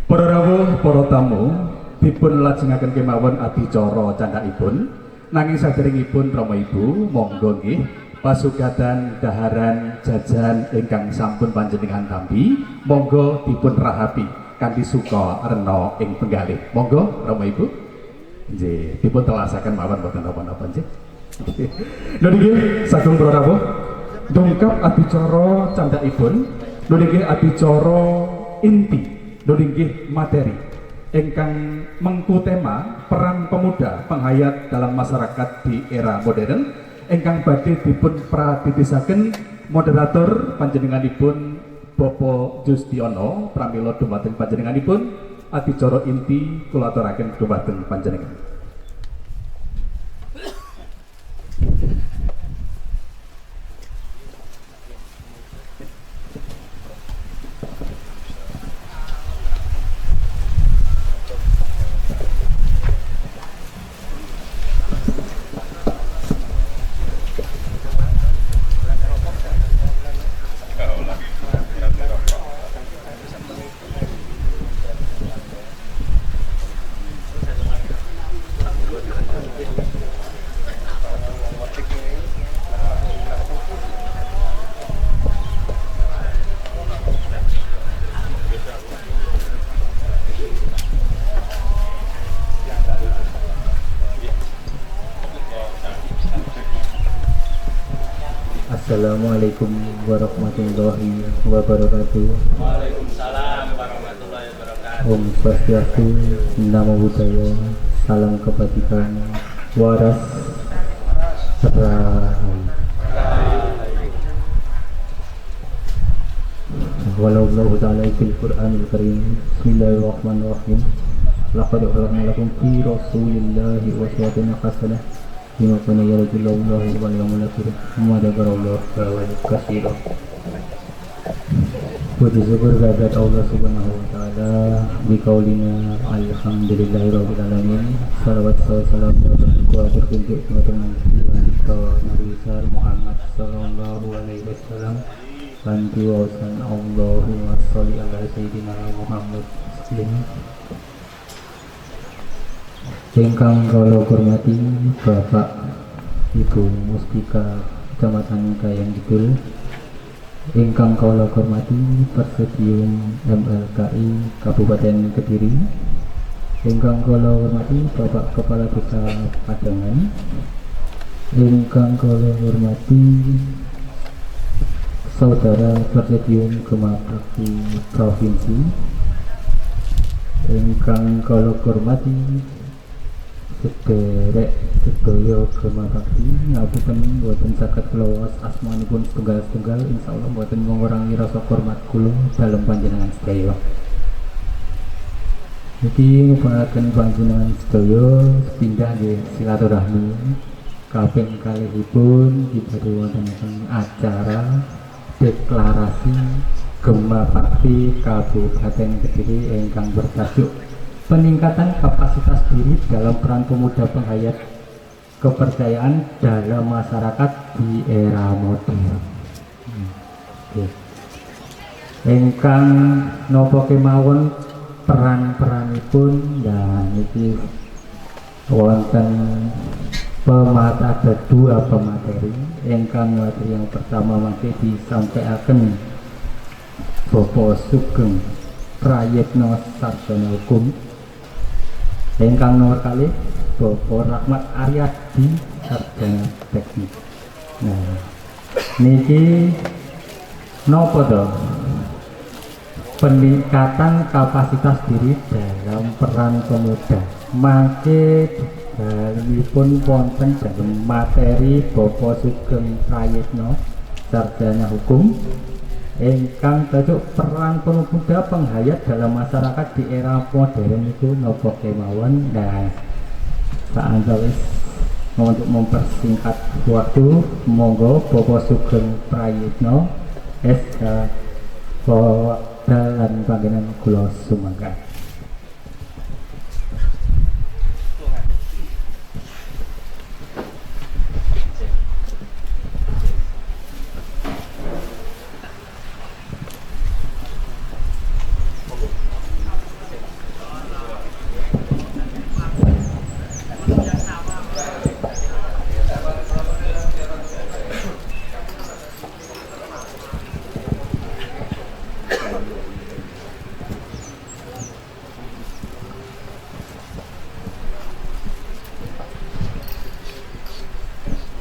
Para rawuh, para tamu, dipun lajengaken kemawon adicara candhaipun. Nanging saderengipun Rama Ibu, monggo nggih pasugatan daharan jajan ingkang sampun panjenengan tampi, monggo dipun rahapi kanthi suka rena ing penggalih. Monggo Rama Ibu. Nggih, dipun telasaken mawon boten napa-napa nggih. Lha niki saking para rawuh dongkap adicara candhaipun, lha niki adicara inti, lha niki materi ingkang mengku tema peran pemuda penghayat dalam masyarakat di era modern ingkang badhe dipun pratitisaken moderator panjenenganipun Bapak Justiono pramila dumateng panjenenganipun adicara inti kula aturaken dumateng panjenengan. Assalamualaikum warahmatullahi wabarakatuh. Waalaikumsalam warahmatullahi wabarakatuh. Om Swastiastu, Namo Buddhaya, salam kebajikan, waras rahayu. Walau ta'ala fil Qur'anil Karim. Bismillahirrahmanirrahim. Laqad khalaqna lakum fi Rasulillahi uswatun hasanah. Lima kana yarjulallahu wal yawmal akhir wa dzakarallahu katsiran. Puji syukur kehadirat Allah Subhanahu wa taala bi qaulina alhamdulillahirabbil alamin. Shalawat salam tertunjuk dengan kita Nabi besar Muhammad sallallahu alaihi wasallam. Bantu wasan Allahumma sholli ala sayyidina Muhammad sallallahu. Ingkang kula hormati Bapak Ibu Muspika Kecamatan Gayang Kidul, ingkang kula hormati Presidium MLKI Kabupaten Kediri, ingkang kula hormati Bapak Kepala Desa Padangan, ingkang kula hormati Saudara Presidium Gema Bakti Provinsi, ingkang kula hormati sederek sedaya Gema Bakti ngapunten boten saged kula asmanipun setunggal-setunggal, insyaallah boten mengurangi rasa hormat kula dalem panjenengan sedaya. Niki ngupayaken panjenengan sedaya sepindah nggih silaturahmi kaping kalihipun dipun wonten acara deklarasi Gema Bakti Kabupaten Kediri ingkang bertajuk peningkatan kapasitas diri dalam peran pemuda penghayat kepercayaan dalam masyarakat di era modern. Ingkang napa kemawon peran-peranipun dan iki wonten ada dua pemateri. Ingkang materi yang pertama mangke disampaikan Bapak Sugeng Prayitno Sarjana Hukum. Ingkang nomor kali Bapak Rahmat Aryadi Sarjana Teknik. Nah, niki nopo to? Peningkatan kapasitas diri dalam peran pemuda. Mangke dalipun wonten dalam materi Bapak Sugeng Prayitno, sarjana hukum, ingkang tajuk peran pemuda penghayat dalam masyarakat di era modern itu nopo kemawon. Nah, saantawis untuk mempersingkat waktu, monggo Bapak Sugeng Prayitno SK dalam panggilan kula sumangga.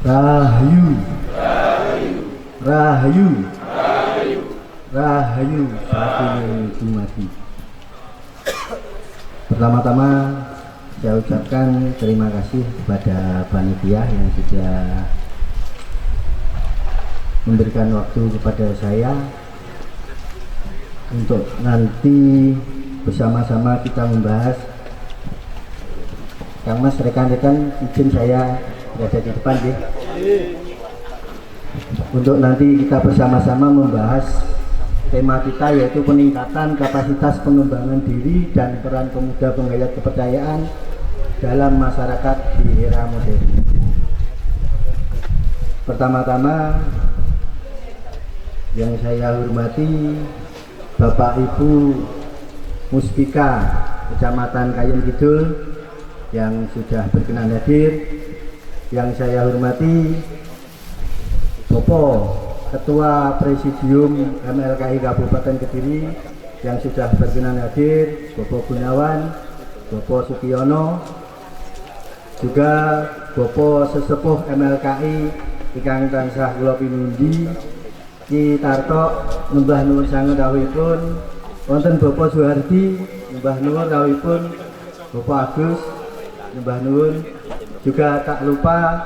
Rahayu, Rahayu, Rahayu, satu mati. Pertama-tama saya ucapkan terima kasih kepada panitia yang sudah memberikan waktu kepada saya untuk nanti bersama-sama kita membahas. Kang Mas, rekan-rekan, izin saya berada di depan ya. Untuk nanti kita bersama-sama membahas tema kita, yaitu peningkatan kapasitas pengembangan diri dan peran pemuda penghayat kepercayaan dalam masyarakat di era modern. Pertama-tama yang saya hormati Bapak Ibu Muspika Kecamatan Kayen Kidul yang sudah berkenan hadir. Yang saya hormati Bapak Ketua Presidium MLKI Kabupaten Kediri yang sudah berkenan hadir, Bapak Gunawan, Bapak Sukiono, juga Bapak Sesepuh MLKI ingkang tansah kula pinundi Ki Tarto, nembah nuwun sanget rawuhipun, wonten Bapak Suhardi, nembah nuwun rawuhipun, Bapak Agus, nembah nuwun. Juga tak lupa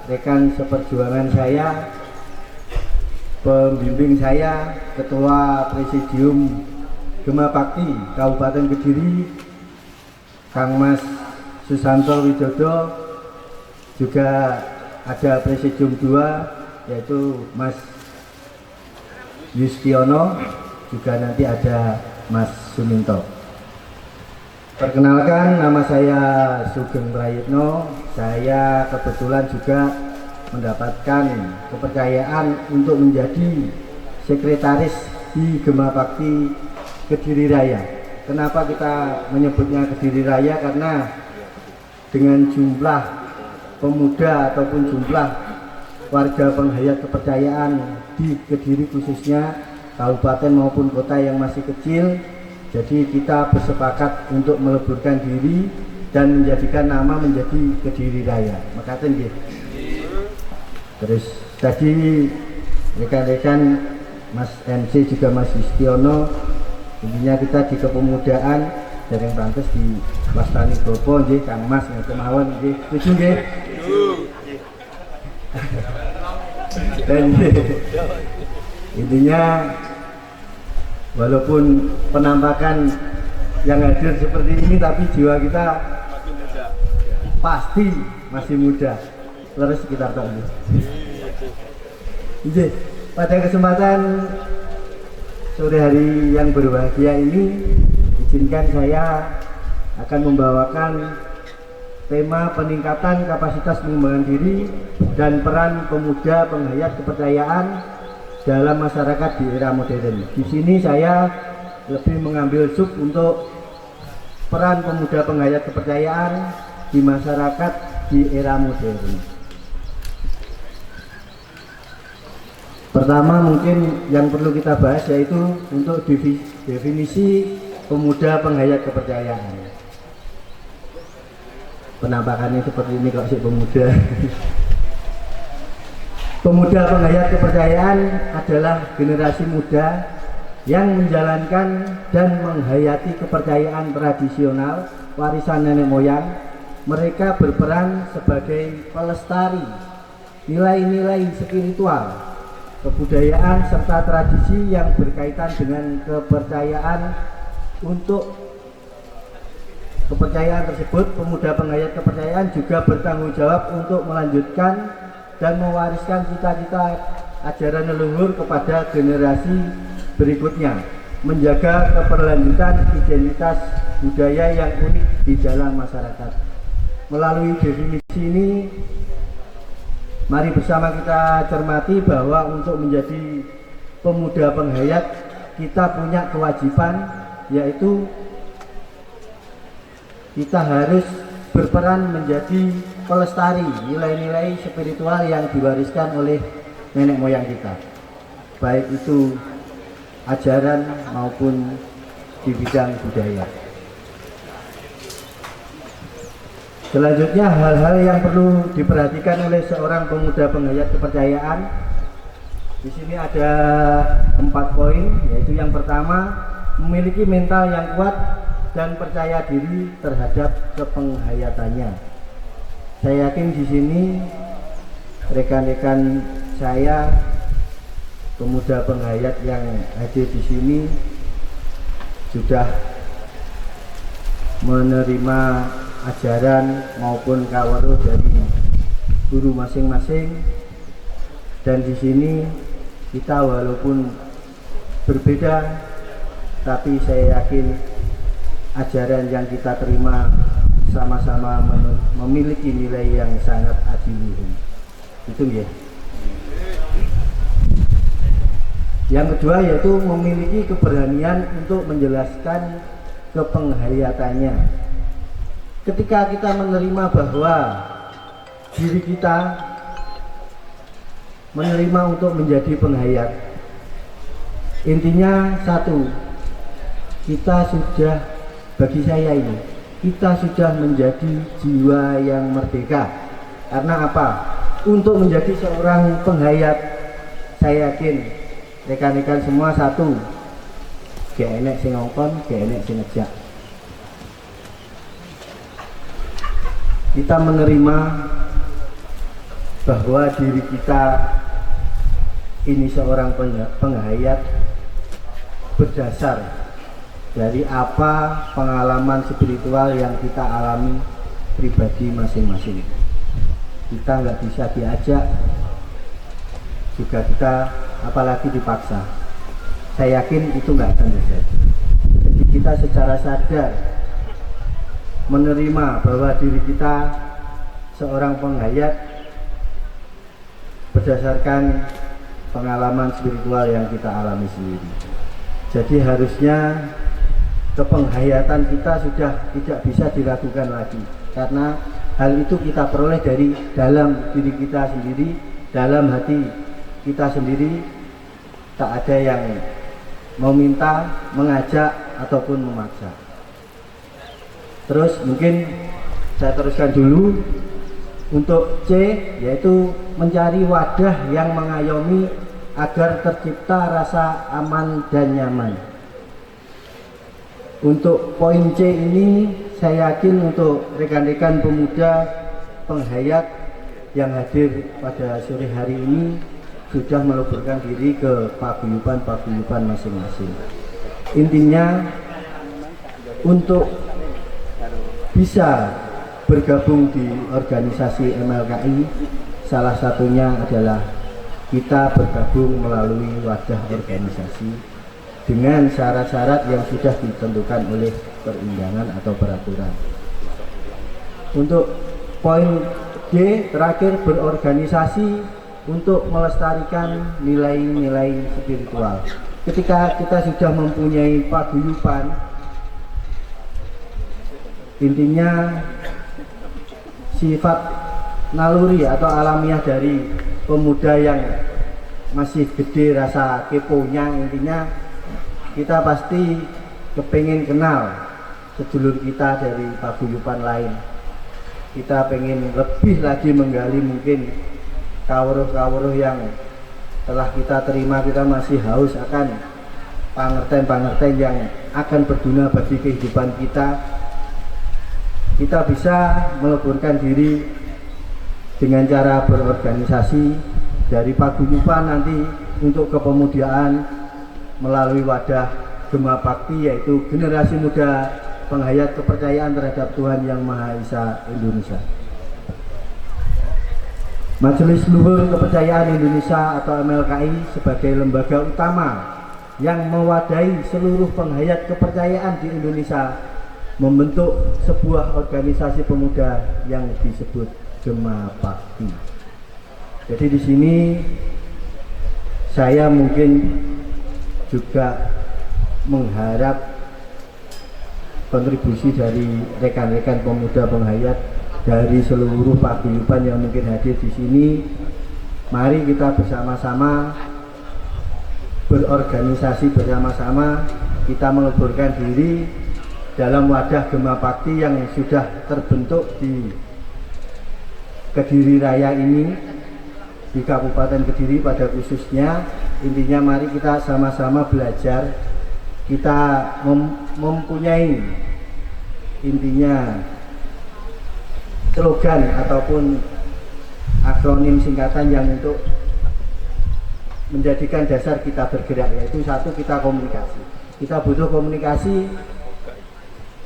rekan seperjuangan saya, pembimbing saya, Ketua Presidium Gema Bakti Kabupaten Kediri, Kang Mas Susanto Widodo. Juga ada Presidium 2 yaitu Mas Yustiono, juga nanti ada Mas Suminto. Perkenalkan, nama saya Sugeng Prayitno. Saya kebetulan juga mendapatkan kepercayaan untuk menjadi sekretaris di Gema Bakti Kediri Raya. Kenapa kita menyebutnya Kediri Raya? Karena dengan jumlah pemuda ataupun jumlah warga penghayat kepercayaan di Kediri khususnya kabupaten maupun kota yang masih kecil, jadi kita bersepakat untuk meleburkan diri dan menjadikan nama menjadi Kediri Raya. Makaten nggih. Terus tadi rekan-rekan Mas MC juga Mas Yustiono, intinya kita di kepemudaan dereng pantes di wastani Bopo nggih, Kang Mas ngoten mawon nggih. Setuju nggih? Dan intinya walaupun penampakan yang hadir seperti ini, tapi jiwa kita pasti masih muda. Terus kita tahu. Jadi pada kesempatan sore hari yang berbahagia ini, izinkan saya akan membawakan tema peningkatan kapasitas pengembangan diri dan peran pemuda penghayat kepercayaan dalam masyarakat di era modern. Di sini saya lebih mengambil sub untuk peran pemuda penghayat kepercayaan di masyarakat di era modern. Pertama mungkin yang perlu kita bahas yaitu untuk definisi pemuda penghayat kepercayaan. Penampakannya seperti ini kok si pemuda. Pemuda penghayat kepercayaan adalah generasi muda yang menjalankan dan menghayati kepercayaan tradisional warisan nenek moyang. Mereka berperan sebagai pelestari nilai-nilai spiritual, kebudayaan serta tradisi yang berkaitan dengan kepercayaan. Untuk kepercayaan tersebut, pemuda penghayat kepercayaan juga bertanggung jawab untuk melanjutkan dan mewariskan cita-cita ajaran leluhur kepada generasi berikutnya, menjaga keberlanjutan identitas budaya yang unik di dalam masyarakat. Melalui definisi ini, mari bersama kita cermati bahwa untuk menjadi pemuda penghayat kita punya kewajiban, yaitu kita harus berperan menjadi pelestari nilai-nilai spiritual yang diwariskan oleh nenek moyang kita, baik itu ajaran maupun di bidang budaya. Selanjutnya, hal-hal yang perlu diperhatikan oleh seorang pemuda penghayat kepercayaan. Di sini ada 4 poin, yaitu yang pertama, memiliki mental yang kuat dan percaya diri terhadap kepenghayatannya. Saya yakin di sini rekan-rekan saya pemuda penghayat yang hadir di sini sudah menerima ajaran maupun kawaruh dari guru masing-masing, dan di sini kita walaupun berbeda, tapi saya yakin ajaran yang kita terima sama-sama memiliki nilai yang sangat adiluhum. Itu ya. Yang kedua yaitu memiliki keberanian untuk menjelaskan kepenghayatannya. Ketika kita menerima bahwa diri kita menerima untuk menjadi penghayat, intinya satu, kita sudah, bagi saya ini, kita sudah menjadi jiwa yang merdeka. Karena apa? Untuk menjadi seorang penghayat, saya yakin rekan-rekan semua satu, gak enek sing ngongkon, gak enek sing ngejak. Kita menerima bahwa diri kita ini seorang penghayat berdasar dari apa pengalaman spiritual yang kita alami pribadi masing-masing. Kita nggak bisa diajak, juga kita apalagi dipaksa. Saya yakin itu nggak akan terjadi. Jadi kita secara sadar menerima bahwa diri kita seorang penghayat berdasarkan pengalaman spiritual yang kita alami sendiri. Jadi harusnya kepenghayatan kita sudah tidak bisa diragukan lagi, karena hal itu kita peroleh dari dalam diri kita sendiri, dalam hati kita sendiri. Tak ada yang meminta, mengajak ataupun memaksa. Terus mungkin saya teruskan dulu untuk C, yaitu mencari wadah yang mengayomi agar tercipta rasa aman dan nyaman. Untuk poin C ini saya yakin untuk rekan-rekan pemuda penghayat yang hadir pada sore hari ini sudah meleburkan diri ke paguyuban masing-masing. Intinya untuk bisa bergabung di organisasi MLKI, salah satunya adalah kita bergabung melalui wadah organisasi dengan syarat-syarat yang sudah ditentukan oleh perundangan atau peraturan. Untuk poin D terakhir, berorganisasi untuk melestarikan nilai-nilai spiritual. Ketika kita sudah mempunyai paguyuban, intinya sifat naluri atau alamiah dari pemuda yang masih gede rasa keponya, intinya kita pasti kepengen kenal sedulur kita dari paguyuban lain. Kita pengen lebih lagi menggali mungkin kawruh-kawruh yang telah kita terima, kita masih haus akan pangerten-pangerten yang akan berguna bagi kehidupan kita. Kita bisa meleburkan diri dengan cara berorganisasi dari paguyuban nanti untuk kepemudaan melalui wadah Gema Bakti, yaitu generasi muda penghayat kepercayaan terhadap Tuhan Yang Maha Esa Indonesia. Majelis Luhur Kepercayaan Indonesia atau MLKI sebagai lembaga utama yang mewadahi seluruh penghayat kepercayaan di Indonesia membentuk sebuah organisasi pemuda yang disebut Gema Bakti. Jadi di sini saya mungkin juga mengharap kontribusi dari rekan-rekan pemuda penghayat dari seluruh paguyuban yang mungkin hadir di sini. Mari kita bersama-sama berorganisasi bersama-sama, kita meleburkan diri dalam wadah Gema Bakti yang sudah terbentuk di Kediri Raya ini, di Kabupaten Kediri pada khususnya. Intinya mari kita sama-sama belajar, kita mempunyai intinya slogan ataupun akronim singkatan yang untuk menjadikan dasar kita bergerak, yaitu satu, kita komunikasi. Kita butuh komunikasi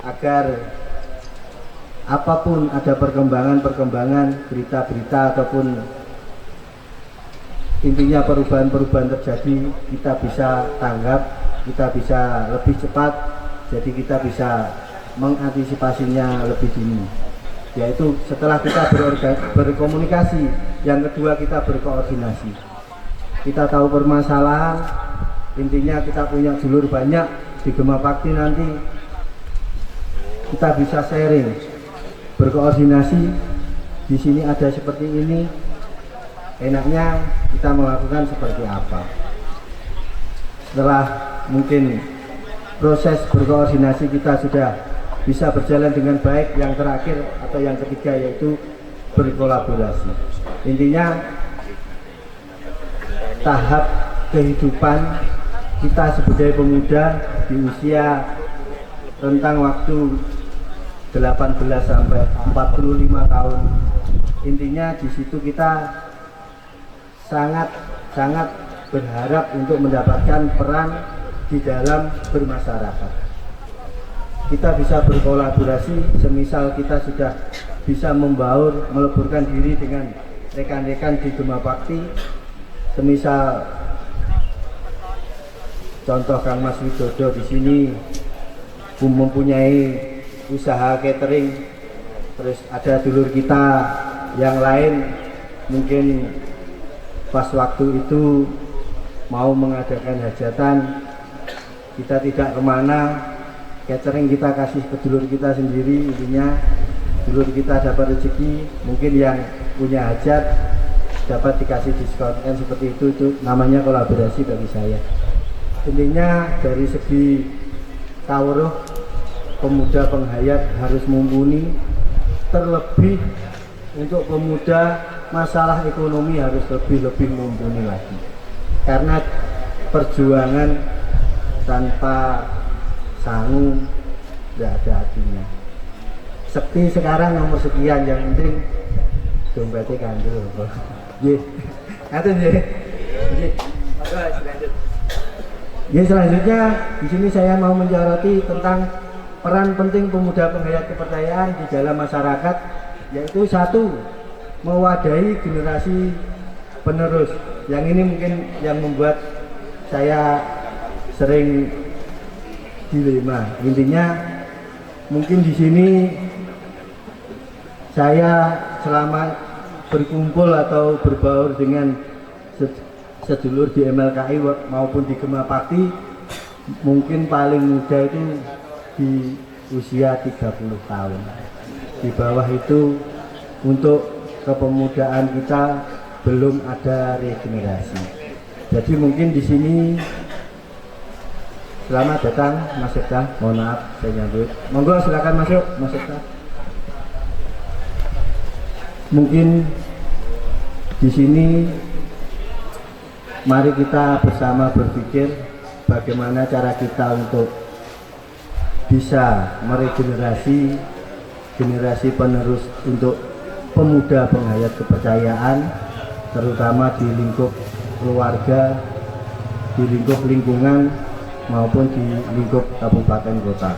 agar apapun ada perkembangan berita-berita ataupun intinya perubahan-perubahan terjadi, kita bisa tanggap, kita bisa lebih cepat, jadi kita bisa mengantisipasinya lebih dini. Yaitu setelah kita berkomunikasi, yang kedua kita berkoordinasi. Kita tahu permasalahan, intinya kita punya julur banyak di Gema Bakti, nanti kita bisa sharing, berkoordinasi. Di sini ada seperti ini, enaknya kita melakukan seperti apa. Setelah mungkin proses berkoordinasi kita sudah bisa berjalan dengan baik, yang terakhir atau yang ketiga yaitu berkolaborasi. Intinya tahap kehidupan kita sebagai pemuda di usia rentang waktu 18 sampai 45 tahun. Intinya di situ kita sangat berharap untuk mendapatkan peran di dalam bermasyarakat. Kita bisa berkolaborasi, semisal kita sudah bisa membaur, meleburkan diri dengan rekan-rekan di Gema Bakti, semisal contoh Kang Mas Widodo di sini mempunyai usaha catering, terus ada dulur kita yang lain mungkin pas waktu itu mau mengadakan hajatan, kita tidak kemana, catering kita kasih ke dulur kita sendiri. Intinya dulur kita dapat rezeki, mungkin yang punya hajat dapat dikasih diskon, kan seperti itu namanya kolaborasi bagi saya. Intinya dari segi kawruh pemuda penghayat harus mumpuni, terlebih untuk pemuda masalah ekonomi harus lebih mumpuni lagi, karena perjuangan tanpa sangu tidak ada artinya. Sekti sekarang nomor sekian, yang penting dompetnya kandel. Selanjutnya di sini saya mau menyoroti tentang peran penting pemuda penghayat kepercayaan di dalam masyarakat, yaitu satu, mewadahi generasi penerus. Yang ini mungkin yang membuat saya sering dilema. Intinya mungkin di sini saya selama berkumpul atau berbaur dengan sedulur di MLKI maupun di Gema Bakti, mungkin paling muda itu di usia 30 tahun. Di bawah itu untuk kepemudaan kita belum ada regenerasi. Jadi mungkin di sini selamat datang Mas Sekda, mohon maaf saya nyambut. Monggo silakan masuk Mas Sekda. Mungkin Di sini mari kita bersama berpikir bagaimana cara kita untuk bisa meregenerasi generasi penerus untuk pemuda penghayat kepercayaan, terutama di lingkup keluarga, di lingkup lingkungan maupun di lingkup kabupaten kota.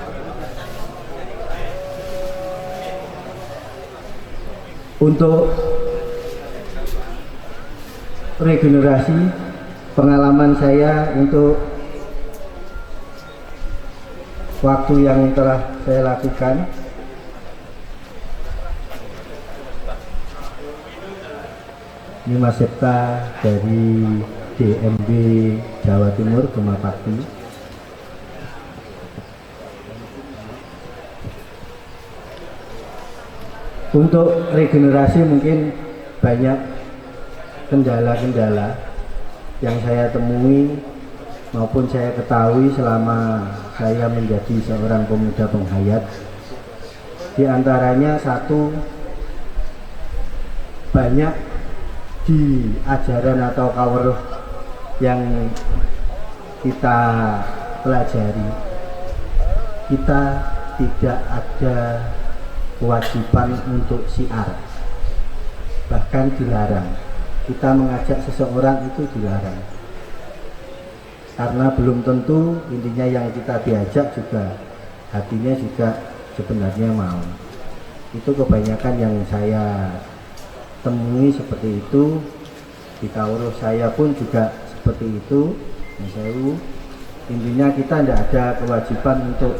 Untuk regenerasi, pengalaman saya untuk waktu yang telah saya lakukan, ini Mas Septa dari DMB Jawa Timur Gema Bakti. Untuk regenerasi mungkin banyak kendala-kendala yang saya temui maupun saya ketahui selama saya menjadi seorang pemuda penghayat. Di antaranya satu, banyak di ajaran atau kawruh yang kita pelajari, kita tidak ada kewajiban untuk syiar, bahkan dilarang. Kita mengajak seseorang itu dilarang, karena belum tentu intinya yang kita diajak juga hatinya juga sebenarnya mau. Itu kebanyakan yang saya temui seperti itu. Di kawruh saya pun juga seperti itu. Intinya kita tidak ada kewajiban untuk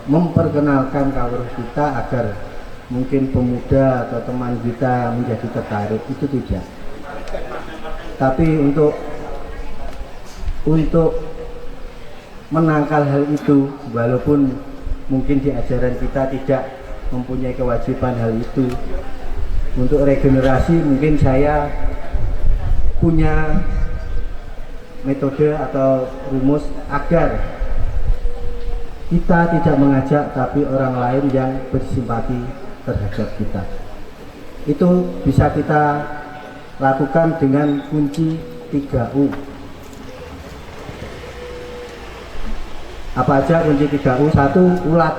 memperkenalkan kawruh kita agar mungkin pemuda atau teman kita menjadi tertarik, itu tidak. Tapi untuk menangkal hal itu, walaupun mungkin di ajaran kita tidak mempunyai kewajiban hal itu, untuk regenerasi mungkin saya punya metode atau rumus agar kita tidak mengajak tapi orang lain yang bersimpati terhadap kita. Itu bisa kita lakukan dengan kunci 3U. Apa aja kunci 3U? 1, ulat.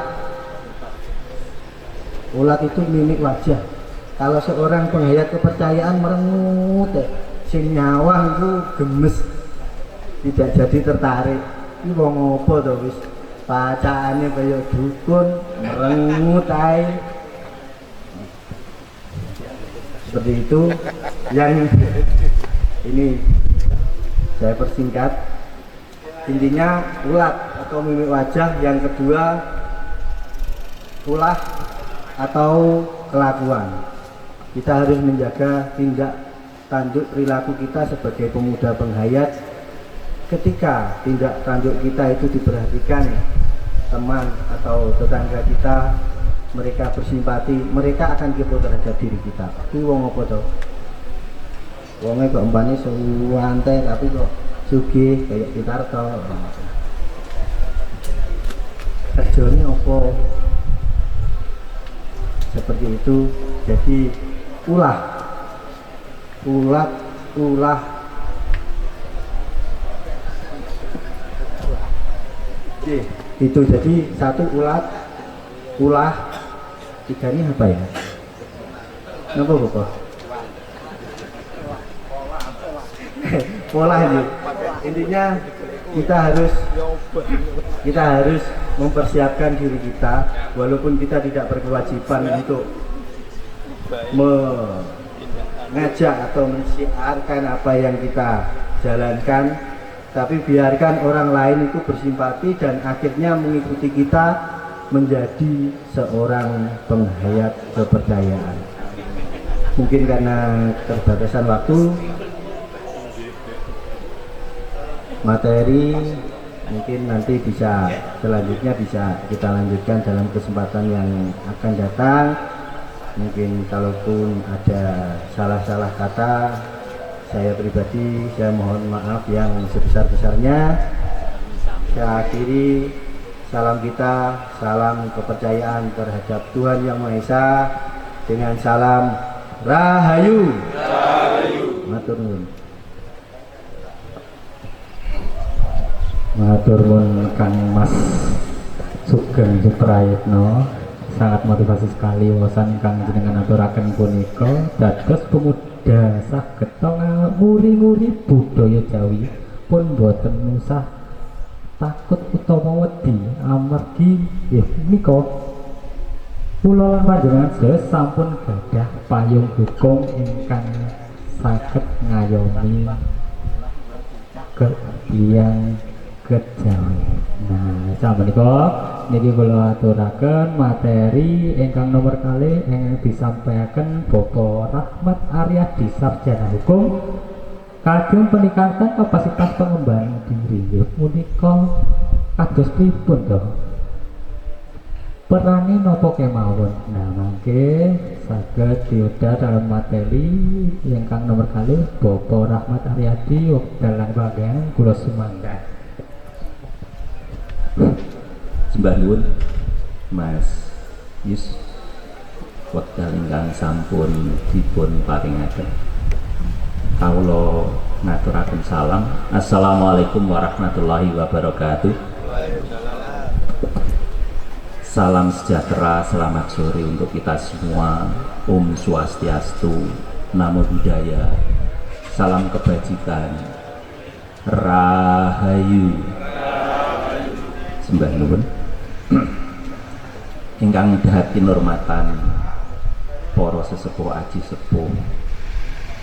Ulat itu mimik wajah. Kalau seorang penghayat kepercayaan merengut, sing nyawang itu gemes, tidak jadi tertarik. Ini wong apa to wis? Bacaannya kayak dukun, merengut ae. Seperti itu. Yang ini saya persingkat, intinya ulat atau mimik wajah. Yang kedua, ulah atau kelakuan. Kita harus menjaga tindak tanduk perilaku kita sebagai pemuda penghayat. Ketika tindak tanduk kita itu diperhatikan, teman atau tetangga kita, mereka bersimpati, mereka akan kepo terhadap diri kita. Ini wong apa to? Wongnya kok umpamanya suwantai tapi kok sugih kayak Pitarto. Kerjanya apa? Seperti itu. Jadi ulah itu. Jadi 1 ulah, 3 ini apa ya? Kenapa Bapak? Pola ini. Intinya kita harus mempersiapkan diri kita, walaupun kita tidak berkewajiban untuk mengajak atau mensiarkan apa yang kita jalankan, tapi biarkan orang lain itu bersimpati dan akhirnya mengikuti kita menjadi seorang penghayat kepercayaan. Mungkin karena keterbatasan waktu, materi mungkin nanti selanjutnya bisa kita lanjutkan dalam kesempatan yang akan datang. Mungkin kalaupun ada salah-salah kata, saya pribadi saya mohon maaf yang sebesar-besarnya. Saya akhiri, salam kepercayaan terhadap Tuhan Yang Maha Esa dengan salam Rahayu. Matur nuwun. Matur nuwun Kang Mas Sugeng Suprayitno, sangat motivasi sekali wawasan kang jenengan aturaken punika dados pemuda saged nguri-nguri budaya Jawi pun boten usah takut utawa wedi amargi nggih menika kula lan panjenengan sedaya sampun gadah payung hukum ingkang saged ngayomi kebiang kejawi. Nah, samenika niki kula aturaken materi ingkang nomor kalih ingkang disampaikan Bapak Rahmat Aryadi Sarjana Hukum kagem peningkatan kapasitas pengembangan diri. Punika kados pripun to? Perani napa kemawon. Nah, mangke saged diudah dalam materi ingkang nomor kalih Bapak Rahmat Aryadi dalam bagian kula sumangga. Sembah nuwun Mas Yus wekdal ingkang sampun dipun paringaken. Kawula ngaturaken salam. Assalamualaikum warahmatullahi wabarakatuh. Salam sejahtera, selamat sore untuk kita semua. Om Swastiastu, Namo Buddhaya, salam kebajikan, Rahayu. Sembah nuwun ingkang dahat kinurmatan para sesepuh aji sepuh,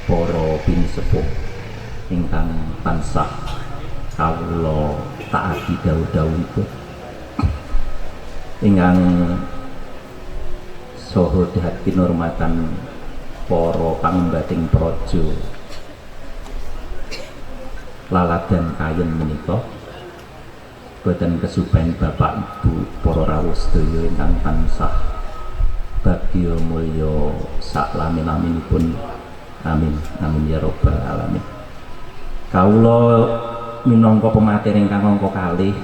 para bini sepuh ingkang tansah kawula taati dawuh-dawuhipun, ingkang saha dahat kinurmatan para pangembating praja laladan kayen menika, boten kesupen Bapak Ibu para rawuh sedaya ingkang tansah bagya mulya saklamin-laminipun. Amin amin ya rabbal alamin. Kawula minangka pemateri ingkang angka kalih,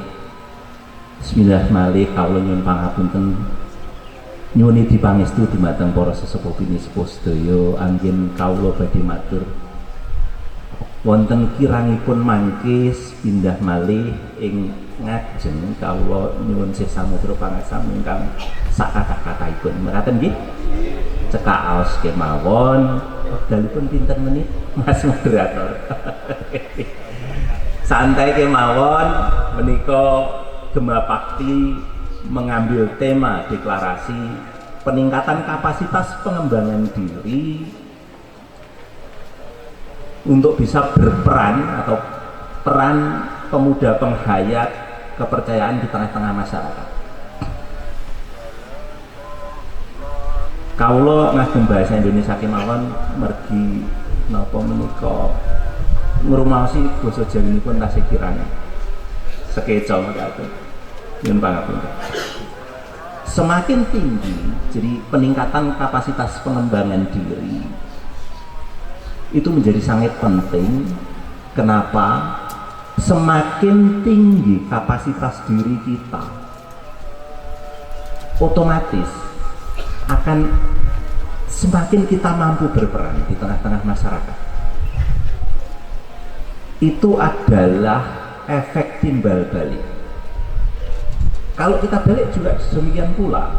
bismillah malih kawula nyuwun pangapunten nyuwuni dipangestu dumateng para sesepuh bini sepuh sedaya anggen kawula badhe matur wonten kirangipun mangke pindah malih ing ngajeng kawula nyuwun sih samudra pangasam ingkang sakata-kataipun mekaten nggih. Cekak aos kemawon wekdalipun pinten menit Mas moderator. Santai kemawon menika Gema Bakti mengambil tema deklarasi peningkatan kapasitas pengembangan diri untuk bisa berperan atau peran pemuda penghayat kepercayaan di tengah-tengah masyarakat. Kawula ngagem bahasa Indonesia kemawon mergi napa menika ngrumaosi basa Jawinipun tasih kirane sekeca mekaten. Nyuwun pangapunten. Semakin tinggi jadi peningkatan kapasitas pengembangan diri itu menjadi sangat penting. Kenapa? Semakin tinggi kapasitas diri kita, otomatis akan semakin kita mampu berperan di tengah-tengah masyarakat. Itu adalah efek timbal balik. Kalau kita balik juga demikian pula,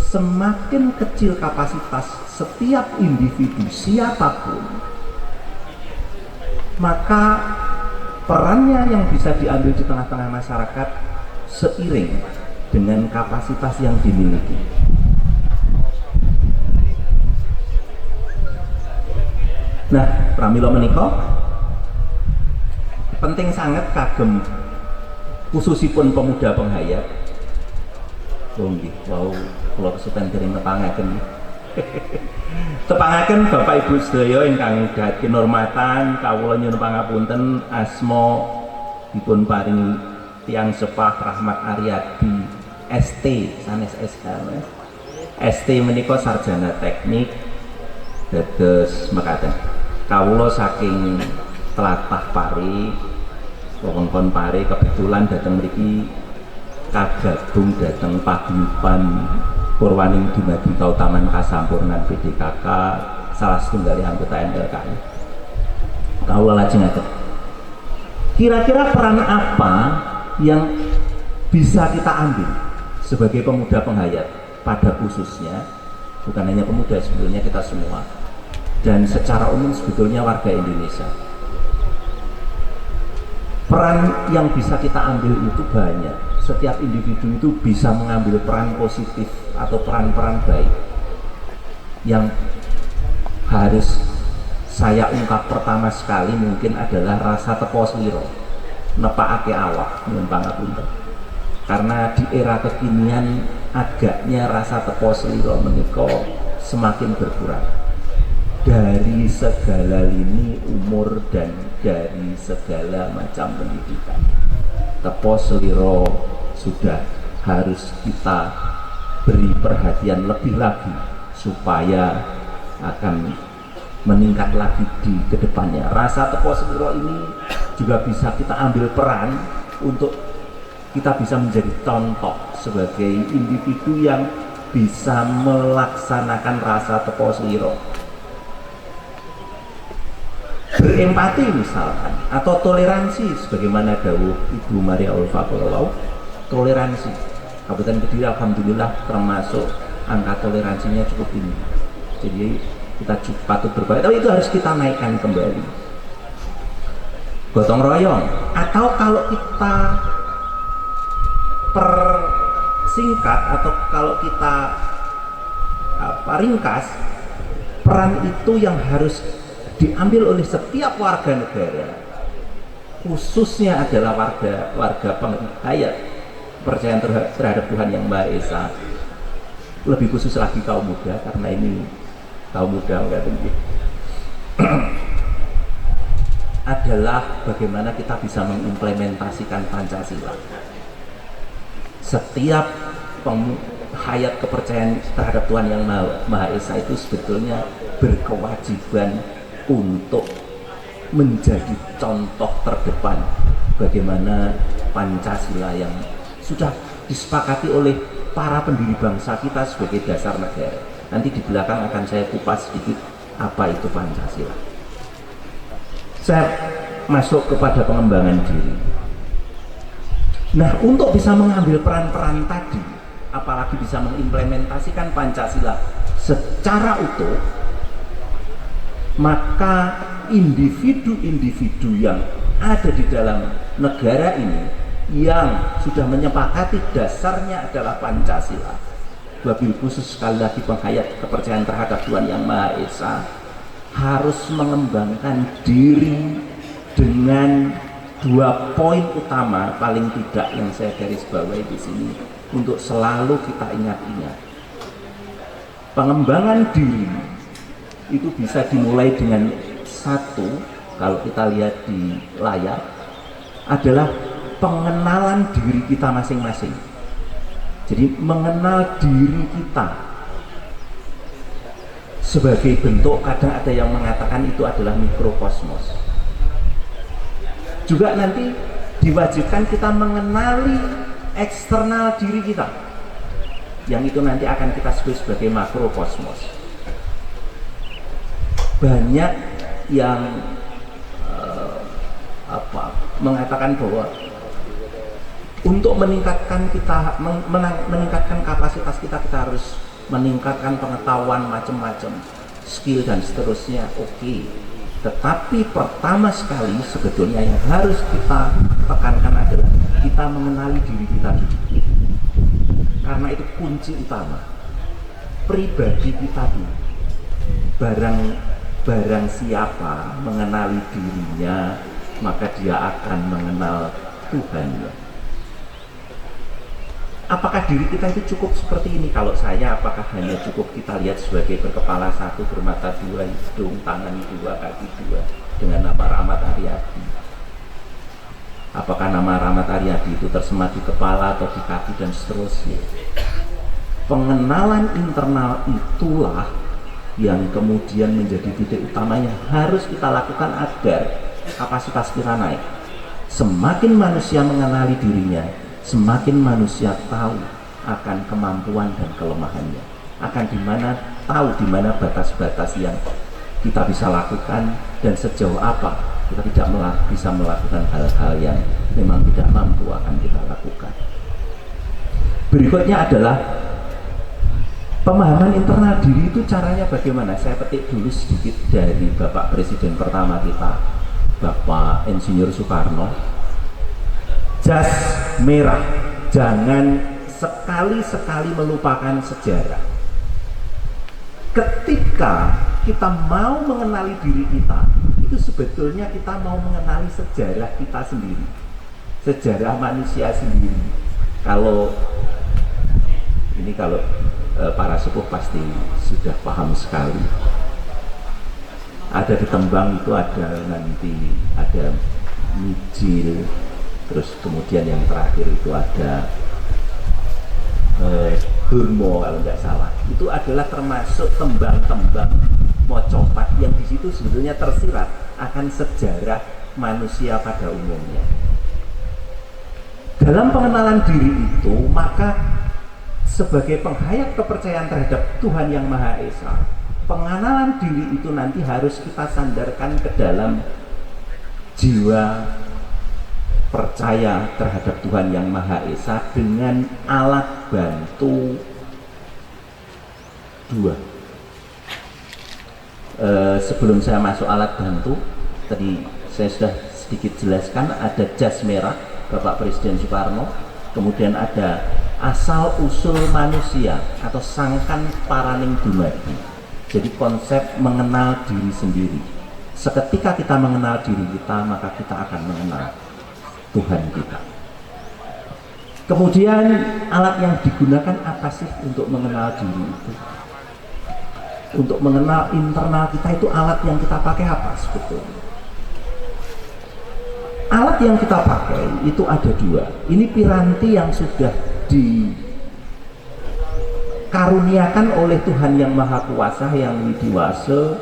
semakin kecil kapasitas setiap individu siapapun, maka perannya yang bisa diambil di tengah-tengah masyarakat seiring dengan kapasitas yang dimiliki. Nah, pramila menika penting sangat kagem khususipun pemuda penghayat. Oh nggih, wau kula kesupen dereng nepangaken. Tepangaken Bapak Ibu sedaya ingkang dahat kinurmatan, kawula nyuwun pangapunten asma dipun paringi tiyang sepah Rahmat Aryadi ST sanes SH. ST menika sarjana teknik dados mekaten. Kawula saking tlatah Pari, wewengkon Pari kebetulan dateng mriki kagabung dateng paguyuban Purwaning Dumadi Kautaman Kasampurnan BDKK salah setunggal anggota NLKI. Kawula lajeng ngaten. Kira-kira peran apa yang bisa kita ambil sebagai pemuda penghayat, pada khususnya, bukan hanya pemuda, sebetulnya kita semua, dan secara umum sebetulnya warga Indonesia. Peran yang bisa kita ambil itu banyak. Setiap individu itu bisa mengambil peran positif atau peran-peran baik. Yang harus saya ungkap pertama sekali mungkin adalah rasa teko sliro, nepakake awak nyuwun pangapunten. Karena di era kekinian agaknya rasa teko sliro menika semakin berkurang. Dari segala lini umur dan dari segala macam pendidikan, tepo seliro sudah harus kita beri perhatian lebih lagi supaya akan meningkat lagi di kedepannya. Rasa tepo seliro ini juga bisa kita ambil peran untuk kita bisa menjadi contoh sebagai individu yang bisa melaksanakan rasa tepo seliro. Berempati misalkan, atau toleransi sebagaimana dawuh Ibu Maria Ulfa-Kolowau. Toleransi Kabupaten Kediri alhamdulillah termasuk angka toleransinya cukup tinggi, jadi kita patut berbangga, tapi itu harus kita naikkan kembali. Gotong royong, atau kalau kita persingkat atau kalau kita ringkas, peran itu yang harus diambil oleh setiap warga negara, khususnya adalah warga penghayat kepercayaan terhadap Tuhan Yang Maha Esa, lebih khusus lagi kaum muda, karena ini kaum muda enggak tinggi, adalah bagaimana kita bisa mengimplementasikan Pancasila. Setiap penghayat kepercayaan terhadap Tuhan Yang Maha Esa itu sebetulnya berkewajiban untuk menjadi contoh terdepan bagaimana Pancasila yang sudah disepakati oleh para pendiri bangsa kita sebagai dasar negara. Nanti di belakang akan saya kupas sedikit apa itu Pancasila. Saya masuk kepada pengembangan diri. Nah, untuk bisa mengambil peran-peran tadi, apalagi bisa mengimplementasikan Pancasila secara utuh, maka individu-individu yang ada di dalam negara ini yang sudah menyepakati dasarnya adalah Pancasila, wabil khusus sekali lagi penghayat kepercayaan terhadap Tuhan Yang Maha Esa, harus mengembangkan diri dengan 2 poin utama paling tidak yang saya garis bawahi di sini untuk selalu kita ingat-ingat. Pengembangan diri itu bisa dimulai dengan satu, kalau kita lihat di layar, adalah pengenalan diri kita masing-masing. Jadi mengenal diri kita sebagai bentuk, kadang ada yang mengatakan itu adalah mikrokosmos. Juga nanti diwajibkan kita mengenali eksternal diri kita, yang itu nanti akan kita sebut sebagai makrokosmos. Banyak yang mengatakan bahwa untuk meningkatkan meningkatkan kapasitas kita harus meningkatkan pengetahuan macam-macam, skill dan seterusnya. Oke. Tetapi pertama sekali sebetulnya yang harus kita tekankan adalah kita mengenali diri kita dulu. Karena itu kunci utama. Pribadi kita dulu. Barang siapa mengenali dirinya, maka dia akan mengenal Tuhannya. Apakah diri kita itu cukup seperti ini? Kalau saya, apakah hanya cukup kita lihat sebagai berkepala satu, bermata dua, hidung, tangan dua, kaki dua, dengan nama Rahmat Aryadi? Apakah nama Rahmat Aryadi itu tersemat di kepala atau di kaki dan seterusnya? Pengenalan internal itulah yang kemudian menjadi titik utama yang harus kita lakukan agar kapasitas kita naik. Semakin manusia mengenali dirinya, semakin manusia tahu akan kemampuan dan kelemahannya, akan tahu di mana batas-batas yang kita bisa lakukan dan sejauh apa kita tidak bisa melakukan hal-hal yang memang tidak mampu akan kita lakukan. Berikutnya adalah pemahaman internal diri itu caranya bagaimana. Saya petik dulu sedikit dari Bapak Presiden pertama kita, Bapak Insinyur Soekarno. Jas merah, jangan sekali-sekali melupakan sejarah. Ketika kita mau mengenali diri kita, itu sebetulnya kita mau mengenali sejarah kita sendiri, sejarah manusia sendiri. Kalau para sepuh pasti sudah paham sekali. Ada di Tembang itu ada mijil, terus kemudian yang terakhir itu ada Burmo kalau nggak salah. Itu adalah termasuk tembang-tembang mocopat yang di situ sebetulnya tersirat akan sejarah manusia pada umumnya. Dalam pengenalan diri itu, maka sebagai penghayat kepercayaan terhadap Tuhan Yang Maha Esa, pengenalan diri itu nanti harus kita sandarkan ke dalam jiwa percaya terhadap Tuhan Yang Maha Esa dengan alat bantu dua. Sebelum saya masuk alat bantu, tadi saya sudah sedikit jelaskan ada jas merah Bapak Presiden Soekarno, kemudian ada asal usul manusia atau sangkan paraning dumadi. Jadi konsep mengenal diri sendiri. Seketika kita mengenal diri kita, maka kita akan mengenal Tuhan kita. Kemudian alat yang digunakan apa sih untuk mengenal diri itu? Untuk mengenal internal kita itu alat yang kita pakai apa sebetulnya? Alat yang kita pakai itu ada dua. Ini piranti yang sudah dikaruniakan oleh Tuhan Yang Maha Kuasa yang widiwasa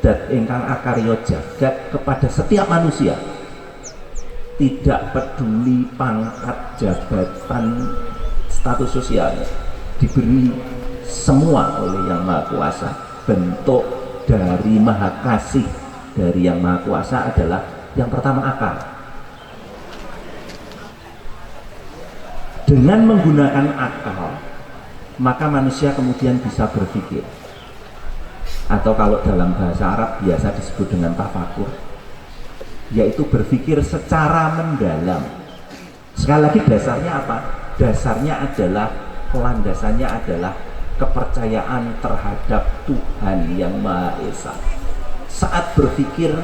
dat ingkang akarya jagat kepada setiap manusia. Tidak peduli pangkat, jabatan, status sosialnya, diberi semua oleh Yang Maha Kuasa. Bentuk dari Maha Kasih dari Yang Maha Kuasa adalah yang pertama akal. Dengan menggunakan akal, maka manusia kemudian bisa berpikir, atau kalau dalam bahasa Arab biasa disebut dengan tafakur, yaitu berpikir secara mendalam. Sekali lagi dasarnya apa? Dasarnya adalah, landasannya adalah kepercayaan terhadap Tuhan Yang Maha Esa. Saat berpikir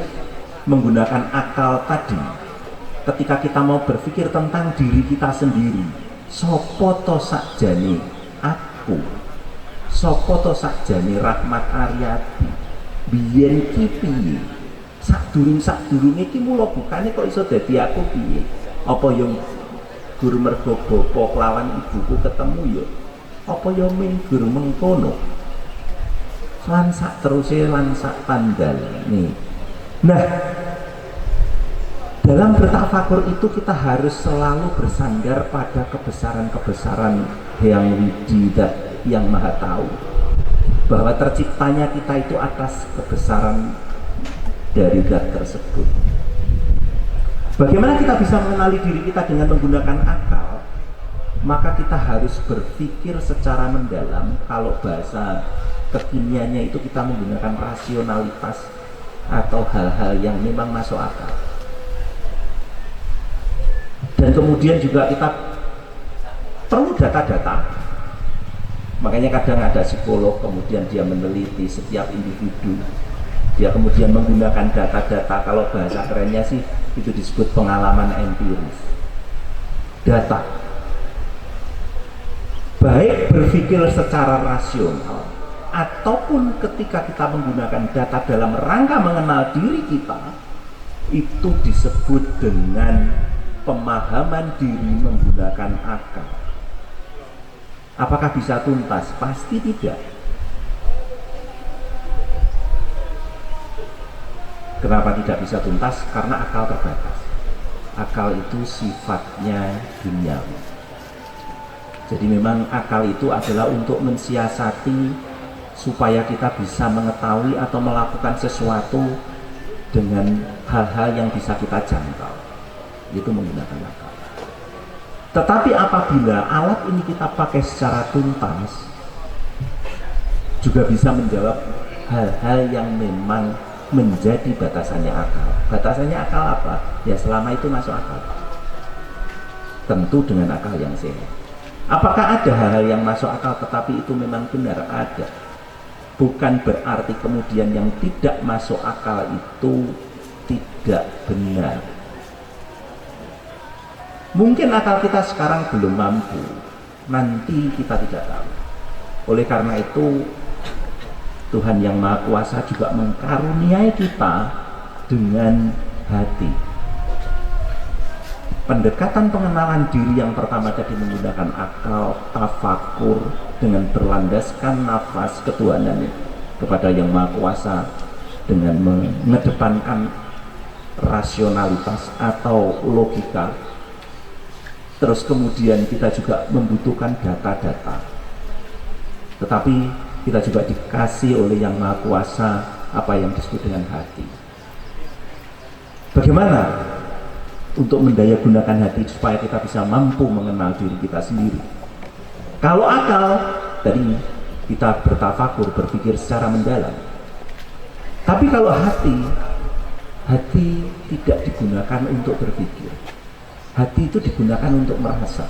menggunakan akal tadi, ketika kita mau berpikir tentang diri kita sendiri, sopo to sakjane aku, sopo to sakjane Rahmat Aryadi, biyen ki piye, sadurung-sadurunge ki mula bukane kok iso dadi aku piye, apa yang gur mergo bapa kelawan ibuku ketemu ya, apa ya minggur mengkono, lan sak teruse lan sak tandalane. Nah, dalam bertafakur itu kita harus selalu bersandar pada kebesaran-kebesaran yang widi dan yang maha tahu, bahwa terciptanya kita itu atas kebesaran dari zat tersebut. Bagaimana kita bisa mengenali diri kita dengan menggunakan akal? Maka kita harus berpikir secara mendalam. Kalau bahasa kekiniannya itu kita menggunakan rasionalitas atau hal-hal yang memang masuk akal. Dan kemudian juga kita perlu data-data. Makanya kadang ada psikolog, kemudian dia meneliti setiap individu, dia kemudian menggunakan data-data. Kalau bahasa kerennya sih itu disebut pengalaman empiris. Data, baik berpikir secara rasional ataupun ketika kita menggunakan data dalam rangka mengenal diri kita, itu disebut dengan pemahaman diri menggunakan akal. Apakah bisa tuntas? Pasti tidak. Kenapa tidak bisa tuntas? Karena akal terbatas. Akal itu sifatnya duniawi. Jadi memang akal itu adalah untuk mensiasati supaya kita bisa mengetahui atau melakukan sesuatu dengan hal-hal yang bisa kita jangkau, itu menggunakan akal. Tetapi apabila alat ini kita pakai secara tuntas, juga bisa menjawab hal-hal yang memang menjadi batasannya akal. Batasannya akal apa? Ya selama itu masuk akal, tentu dengan akal yang sehat. Apakah ada hal-hal yang masuk akal tetapi itu memang benar? Ada. Bukan berarti kemudian yang tidak masuk akal itu tidak benar. Mungkin akal kita sekarang belum mampu, nanti kita tidak tahu. Oleh karena itu Tuhan yang Maha Kuasa juga mengkaruniai kita dengan hati. Pendekatan pengenalan diri yang pertama tadi menggunakan akal, tafakur, dengan berlandaskan nafas ketuhanan kepada yang Maha Kuasa, dengan mengedepankan rasionalitas atau logika. Terus kemudian kita juga membutuhkan data-data, tetapi kita juga dikasih oleh yang Maha Kuasa apa yang disebut dengan hati. Bagaimana untuk mendaya gunakan hati supaya kita bisa mampu mengenal diri kita sendiri? Kalau akal tadi kita bertafakur, berpikir secara mendalam. Tapi kalau hati tidak digunakan untuk berpikir. Hati itu digunakan untuk merasa.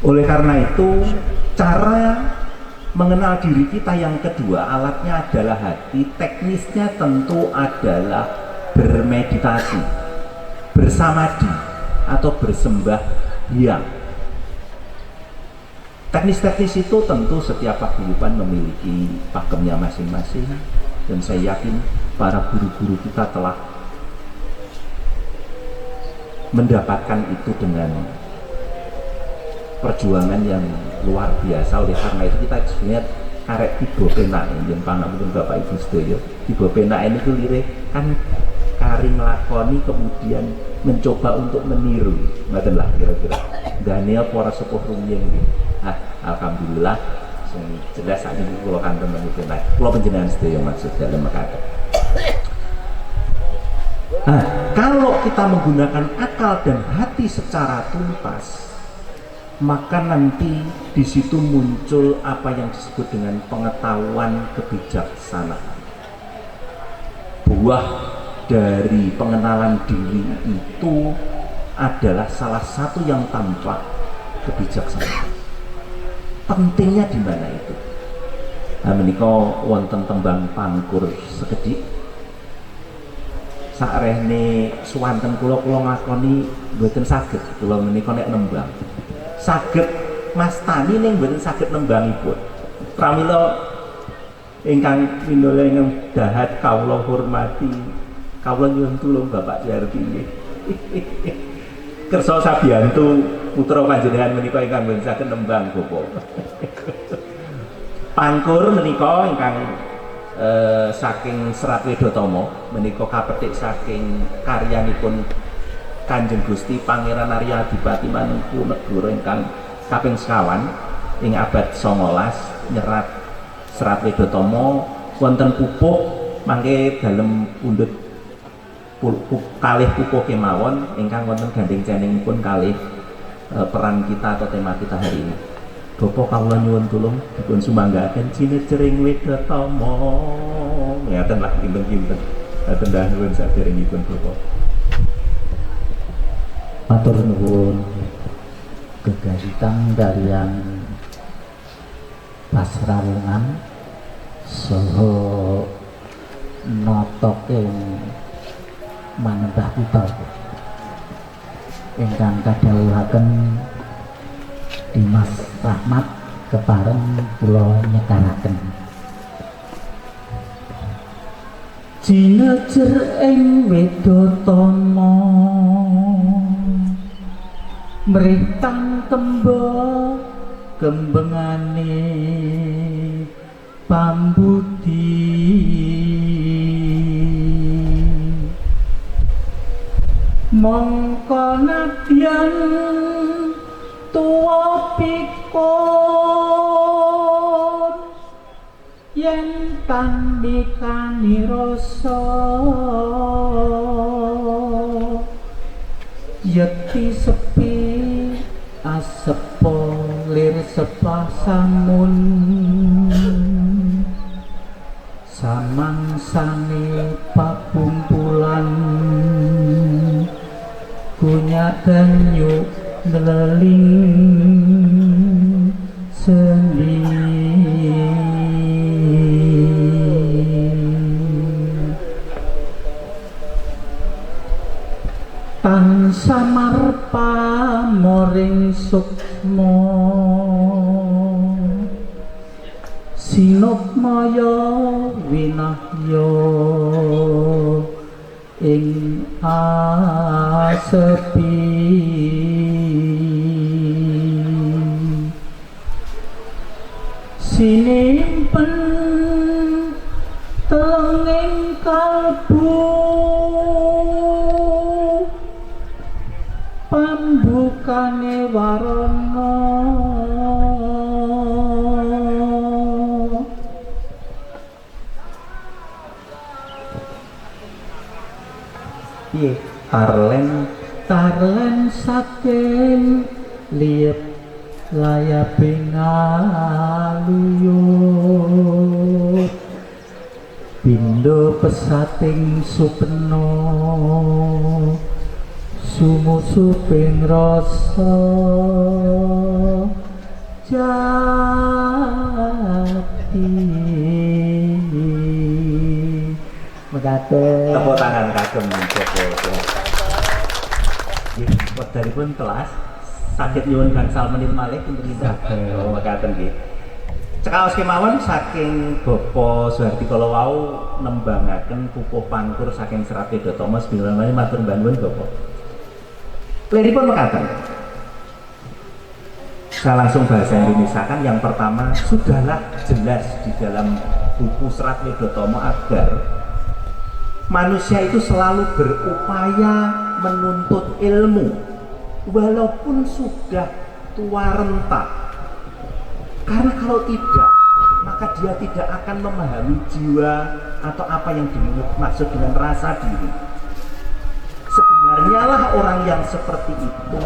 Oleh karena itu, cara mengenal diri kita yang kedua, alatnya adalah hati. Teknisnya tentu adalah bermeditasi, bersamadi, atau bersembahyang. Teknis-teknis itu tentu setiap paguyuban memiliki pakemnya masing-masing, dan saya yakin para guru-guru kita telah mendapatkan itu dengan perjuangan yang luar biasa. Oleh karena itu kita sebenarnya karek tiba penak yang pangapunten Bapak Ibu sedaya. Tiba penak ini tuh lirik kan kari nglakoni kemudian mencoba untuk meniru, ngoten lah kira-kira. Daniel para sepuh rumiyin nggih. Alhamdulillah sing jelas sak niki kula kanten menika penak. Kula panjenengan sedaya maksud dalem mekaten. Kalau kita menggunakan akal dan hati secara tuntas, maka nanti di situ muncul apa yang disebut dengan pengetahuan kebijaksanaan. Buah dari pengenalan diri itu adalah salah satu yang tampak kebijaksanaan. Pentingnya di mana itu? Menika wonten tembang pangkur sekedhik. Sakrehne suwanten kula ngakoni mboten saged kula menika nek nembang. Saged mastani ning mboten saged nembangipun. Pramila ingkang minuleng dahat kawula hormati, kawula nyuwun tulung Bapak Jardi nggih. Kersa sabiyantu putra panjenengan menika ingkang mboten saged nembang Bapak. Pangkur menika ingkang saking Serat Wedotama menika kapetik saking karyanipun Kanjeng Gusti Pangeran Arya Adipati Manungkunegara ingkang kaping sekawan ing abad 19 nyerat Serat Wedotama wonten pupuh mangke dalem pundhut kalih pupuh kemawon ingkang wonten gandeng ceningipun kalih peran kita atau tema kita hari ini. Bapak kawula nyuwun tulung dipun sumanggaken cinecering Wedotama. Ngaten lah kinten-kinten. Ngaten dah nuwun saderengipun Bapak. Matur nuwun gegayutan kaliyan pasrawungan saha notoke manembah kita ingkang kadhawuhaken Dimas Rahmat kepareng kula nyekaraken. Cinecer ing Wedotama mriptang kemba kembengane pambudi mongko nadyan tuwa pikul tandikani rasa yekti sepi asepo lir sepah samun samangsane pakumpulan punya banyu neleling sendi tansah marpa moring sukma sinukmaya winahya ing asepi sinimpen telenging kalbu pambukane warana piye tarlen saking liep layape ngaluyut pindha pesating supena sumusuping rasa jati megaten tepuk tangan kagem Joko nggih wekdaripun kelas saged nyuwun gangsal menit malih untuk kita megaten nggih cekaos kemawon saking Bapak Suhardi kala wau nembangaken pupuh pangkur saking Serat Wedotama sebelumnya matur nuwun Bapak. Liripun mekaten. Saya langsung bahasa Indonesia kan yang pertama sudahlah jelas di dalam buku Serat Wedotama agar manusia itu selalu berupaya menuntut ilmu walaupun sudah tua renta. Karena kalau tidak, maka dia tidak akan memahami jiwa atau apa yang dimaksud dengan rasa diri. Sebenarnya lah orang yang seperti itu,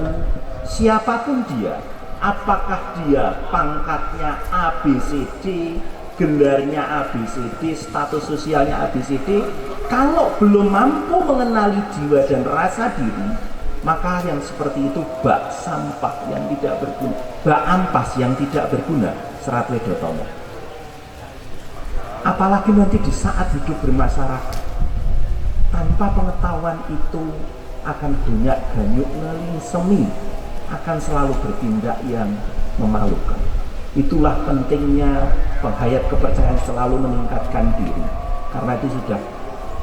siapapun dia, apakah dia pangkatnya ABCD, gelarnya ABCD, status sosialnya ABCD, kalau belum mampu mengenali jiwa dan rasa diri, maka yang seperti itu bak sampah yang tidak berguna, bak ampas yang tidak berguna. Serat Wedotama. Apalagi nanti di saat hidup bermasyarakat, tanpa pengetahuan itu akan banyak ganyuk ngeling semi, akan selalu bertindak yang memalukan. Itulah pentingnya penghayat kepercayaan selalu meningkatkan diri, karena itu sudah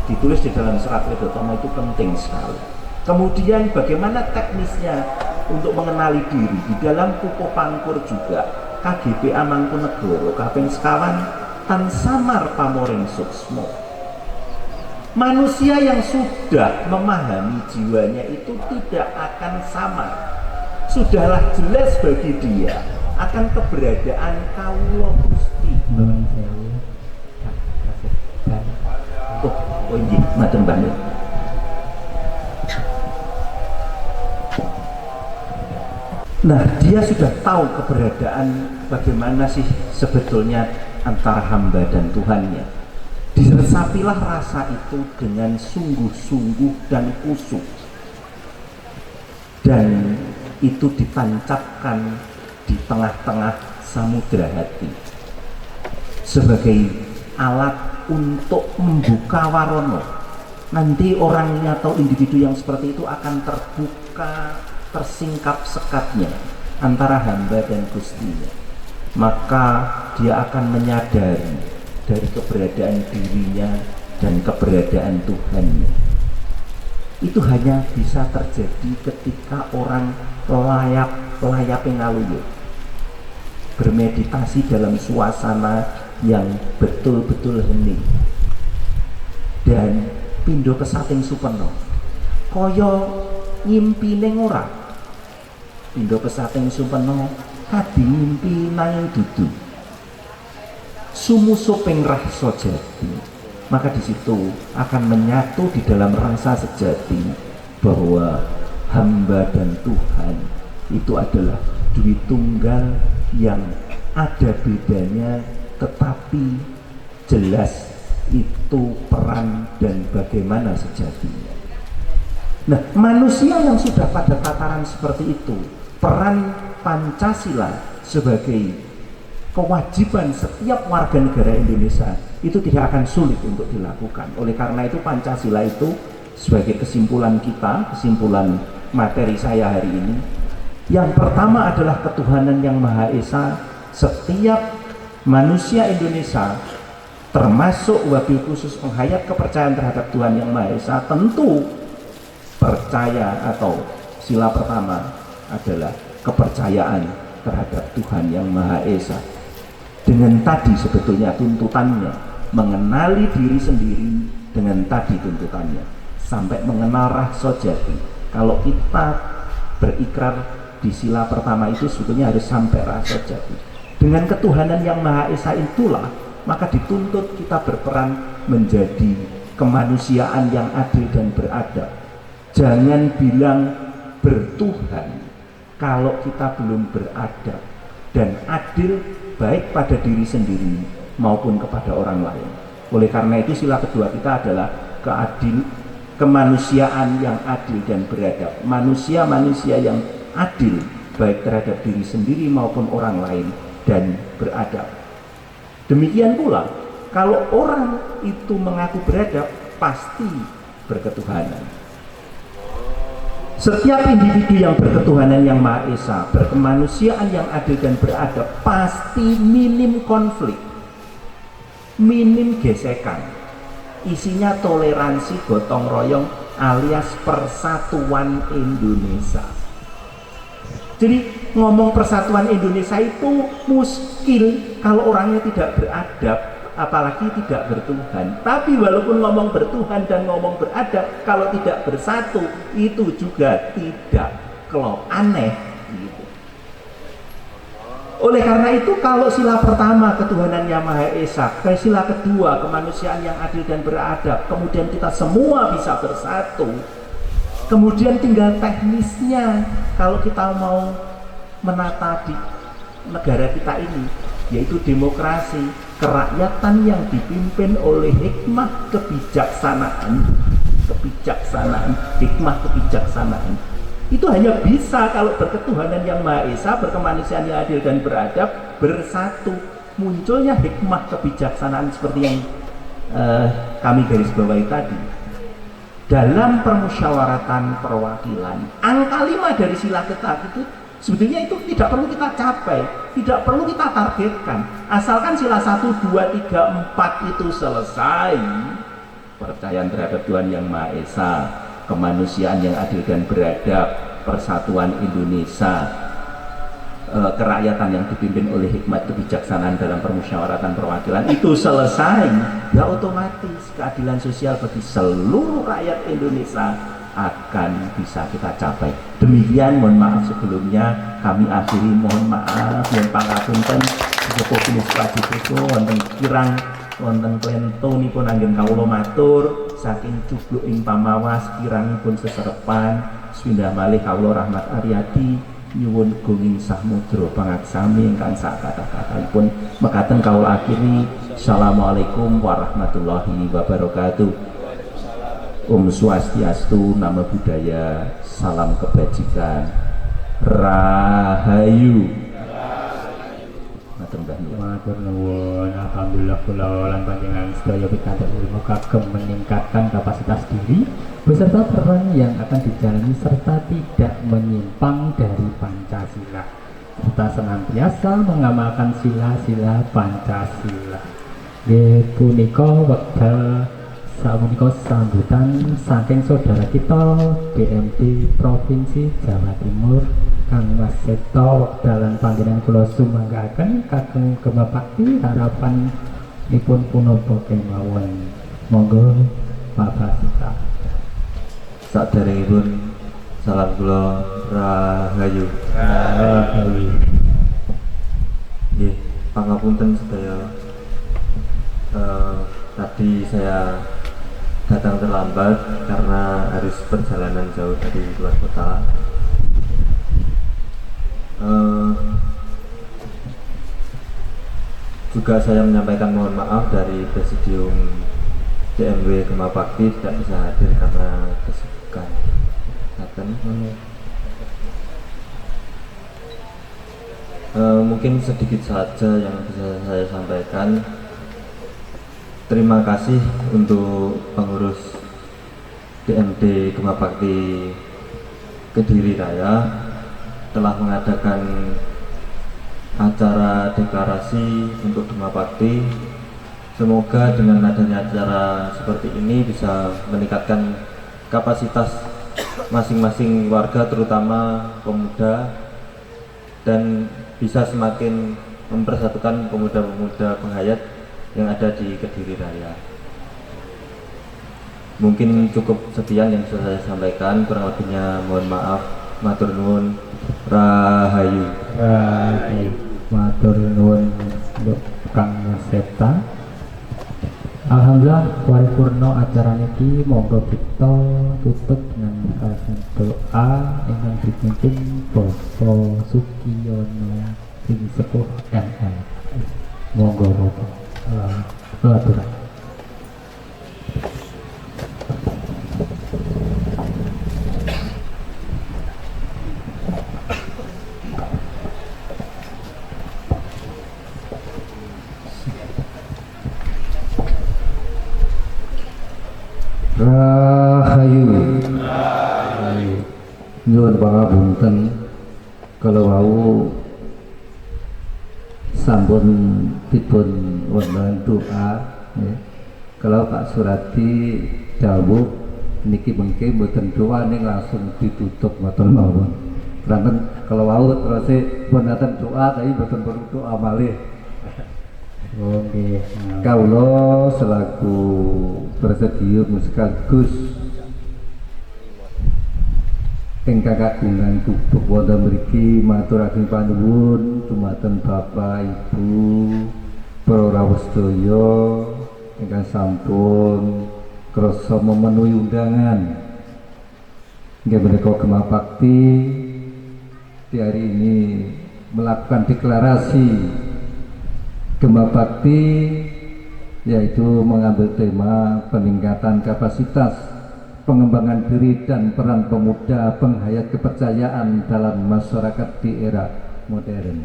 ditulis di dalam Serat Wedotama, itu penting sekali. Kemudian bagaimana teknisnya untuk mengenali diri di dalam pupuh pangkur juga KGP Amangkunegoro kaping sekawan tan samar pamoring suksmo. Manusia yang sudah memahami jiwanya itu tidak akan samar. Sudahlah jelas bagi dia akan keberadaan kawula Gusti. Oh iya, matur banget. Nah, dia sudah tahu keberadaan bagaimana sih sebetulnya antara hamba dan Tuhannya. Diresapilah rasa itu dengan sungguh-sungguh dan kusuk. Dan itu ditancapkan di tengah-tengah samudera hati. Sebagai alat untuk membuka warono. Nanti orangnya atau individu yang seperti itu akan terbuka, tersingkap sekatnya antara hamba dan Gustinya, maka dia akan menyadari dari keberadaan dirinya dan keberadaan Tuhannya. Itu hanya bisa terjadi ketika orang layap pengaluyut bermeditasi dalam suasana yang betul-betul hening dan pindho pesating supena kaya ngimpi ning ora. Pindho pesating supena kadi ngimpi nanging dudu. sumuso pengrah sojati, maka di situ akan menyatu di dalam rasa sejati bahwa hamba dan Tuhan itu adalah dui tunggal yang ada bedanya, tetapi jelas itu peran dan bagaimana sejatinya. Nah, manusia yang sudah pada tataran seperti itu, peran Pancasila sebagai kewajiban setiap warga negara Indonesia itu tidak akan sulit untuk dilakukan. Oleh karena itu Pancasila itu sebagai kesimpulan kita, kesimpulan materi saya hari ini, yang pertama adalah ketuhanan yang Maha Esa. Setiap manusia Indonesia termasuk wabil khusus penghayat kepercayaan terhadap Tuhan yang Maha Esa tentu percaya, atau sila pertama adalah kepercayaan terhadap Tuhan yang Maha Esa. Dengan tadi sebetulnya tuntutannya mengenali diri sendiri, dengan tadi tuntutannya sampai mengenal rasa jati. Kalau kita berikrar di sila pertama itu sebetulnya harus sampai rasa jati. Dengan ketuhanan yang Maha Esa itulah maka dituntut kita berperan menjadi kemanusiaan yang adil dan beradab. Jangan bilang bertuhan kalau kita belum beradab dan adil baik pada diri sendiri maupun kepada orang lain. Oleh karena itu sila kedua kita adalah kemanusiaan yang adil dan beradab. Manusia-manusia yang adil baik terhadap diri sendiri maupun orang lain dan beradab. Demikian pula kalau orang itu mengaku beradab pasti berketuhanan. Setiap individu yang berketuhanan yang Maha Esa, berkemanusiaan yang adil dan beradab, pasti minim konflik, minim gesekan. Isinya toleransi, gotong royong alias persatuan Indonesia. Jadi ngomong persatuan Indonesia itu muskil kalau orangnya tidak beradab, apalagi tidak bertuhan. Tapi walaupun ngomong bertuhan dan ngomong beradab, kalau tidak bersatu itu juga tidak klop, aneh gitu. Oleh karena itu kalau sila pertama ketuhanan yang Maha Esa, sila kedua kemanusiaan yang adil dan beradab, kemudian kita semua bisa bersatu. Kemudian tinggal teknisnya kalau kita mau menata di negara kita ini, yaitu demokrasi, kerakyatan yang dipimpin oleh hikmah kebijaksanaan, hikmah kebijaksanaan. Itu hanya bisa kalau berketuhanan yang Maha Esa, berkemanusiaan yang adil dan beradab, bersatu. Munculnya hikmah kebijaksanaan seperti yang kami garis bawahi tadi. Dalam permusyawaratan perwakilan, angka 5 dari sila kita itu sebetulnya itu tidak perlu kita capai, tidak perlu kita targetkan. Asalkan sila 1, 2, 3, 4 itu selesai, percayaan terhadap Tuhan yang Maha Esa, kemanusiaan yang adil dan beradab, persatuan Indonesia, kerakyatan yang dipimpin oleh hikmat kebijaksanaan dalam permusyawaratan perwakilan itu selesai, ya otomatis keadilan sosial bagi seluruh rakyat Indonesia akan bisa kita capai. Demikian, mohon maaf sebelumnya, kami akhiri, mohon maaf yang pangapunten Joko Pinis Prajurit wonten kirang wonten klentunipun anggen kawula matur saking cubluk ing pamawas kirangipun seserepan swindah malih kawula Rahmat Aryadi nyuwun gunging samudra pangaksami ingkang sak kata-katipun mekaten kawula akhiri. Assalamualaikum warahmatullahi wabarakatuh. Om Swastiastu, Namo Buddhaya, salam kebajikan, Rahayu. Matur nuwun. Alhamdulillah kula lan panjenengan sedaya pikantuk ilmu kagem meningkatkan kapasitas diri beserta peran yang akan dijalani serta tidak menyimpang dari Pancasila serta senantiasa mengamalkan sila-sila Pancasila. Nggih punika wekdal sapunika sambutan saking saudara kita DMD Provinsi Jawa Timur Kang Mas Seto wekdalan panggilan kula sumanggaken kagem Gema Bakti harapan dipun punapa kemawon. Monggo Pak Basita. Saderengipun salam kula Rahayu. Rahayu. Nggih, pangapunten sedaya Tadi saya datang terlambat karena harus perjalanan jauh dari luar kota. Juga saya menyampaikan mohon maaf dari Presidium DMW Gema Bakti tidak bisa hadir karena kesibukan. Mungkin sedikit saja yang bisa saya sampaikan. Terima kasih untuk pengurus DMD Gema Bakti Kediri Raya telah mengadakan acara deklarasi untuk Gema Bakti. Semoga dengan adanya acara seperti ini bisa meningkatkan kapasitas masing-masing warga, terutama pemuda, dan bisa semakin mempersatukan pemuda-pemuda penghayat yang ada di Kediri Raya. Mungkin cukup sekian yang bisa saya sampaikan, kurang lebihnya mohon maaf. Matur nuwun. Rahayu. Rahayu. Matur nuwun untuk Kang Septa. Alhamdulillah paripurna acara niki, monggo kita tutup dengan kasan doa ingkang dipimpin Bapak Sukiyono Ing Sepuh MM. Monggo Bapak. Pelaturan. Rahayu. Nyuwun pangapunten kalau wau sampun dipun wonten doa ya. Kalau Pak Surati dawuh niki mengke mboten doa ning langsung ditutup mboten mawon. Kanten kalau wau terus wonten doa tapi mboten perlu doa malih. Oke. Kawula selaku Presidium sekaligus ingkang kagungan kubuk wonten mriki maturaken panuwun dumateng Bapak Ibu para rawuh sedaya ingkang sampun krasa memenuhi undangan inggih menika Gema Bakti di hari ini melakukan deklarasi Gema Bakti, yaitu mengambil tema peningkatan kapasitas, pengembangan diri dan peran pemuda penghayat kepercayaan dalam masyarakat di era modern.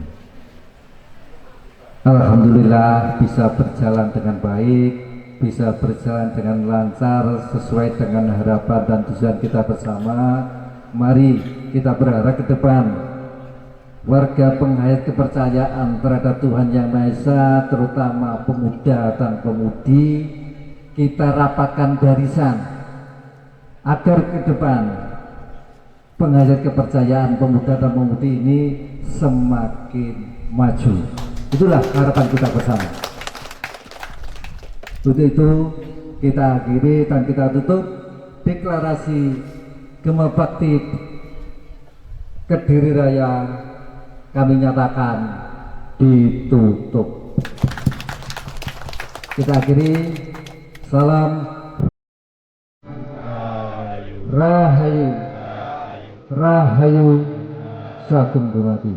Alhamdulillah bisa berjalan dengan baik, bisa berjalan dengan lancar sesuai dengan harapan dan tujuan kita bersama. Mari kita berharap ke depan warga penghayat kepercayaan terhadap Tuhan Yang Maha Esa, terutama pemuda dan pemudi, kita rapatkan barisan agar ke depan penghayat kepercayaan pemuda dan pemudi ini semakin maju. Itulah harapan kita bersama. Untuk itu kita akhiri dan kita tutup deklarasi Gema Bakti Kediri Raya. Kami nyatakan ditutup. Kita akhiri. Salam Rahayu. Rahayu. Sagung Dumadi.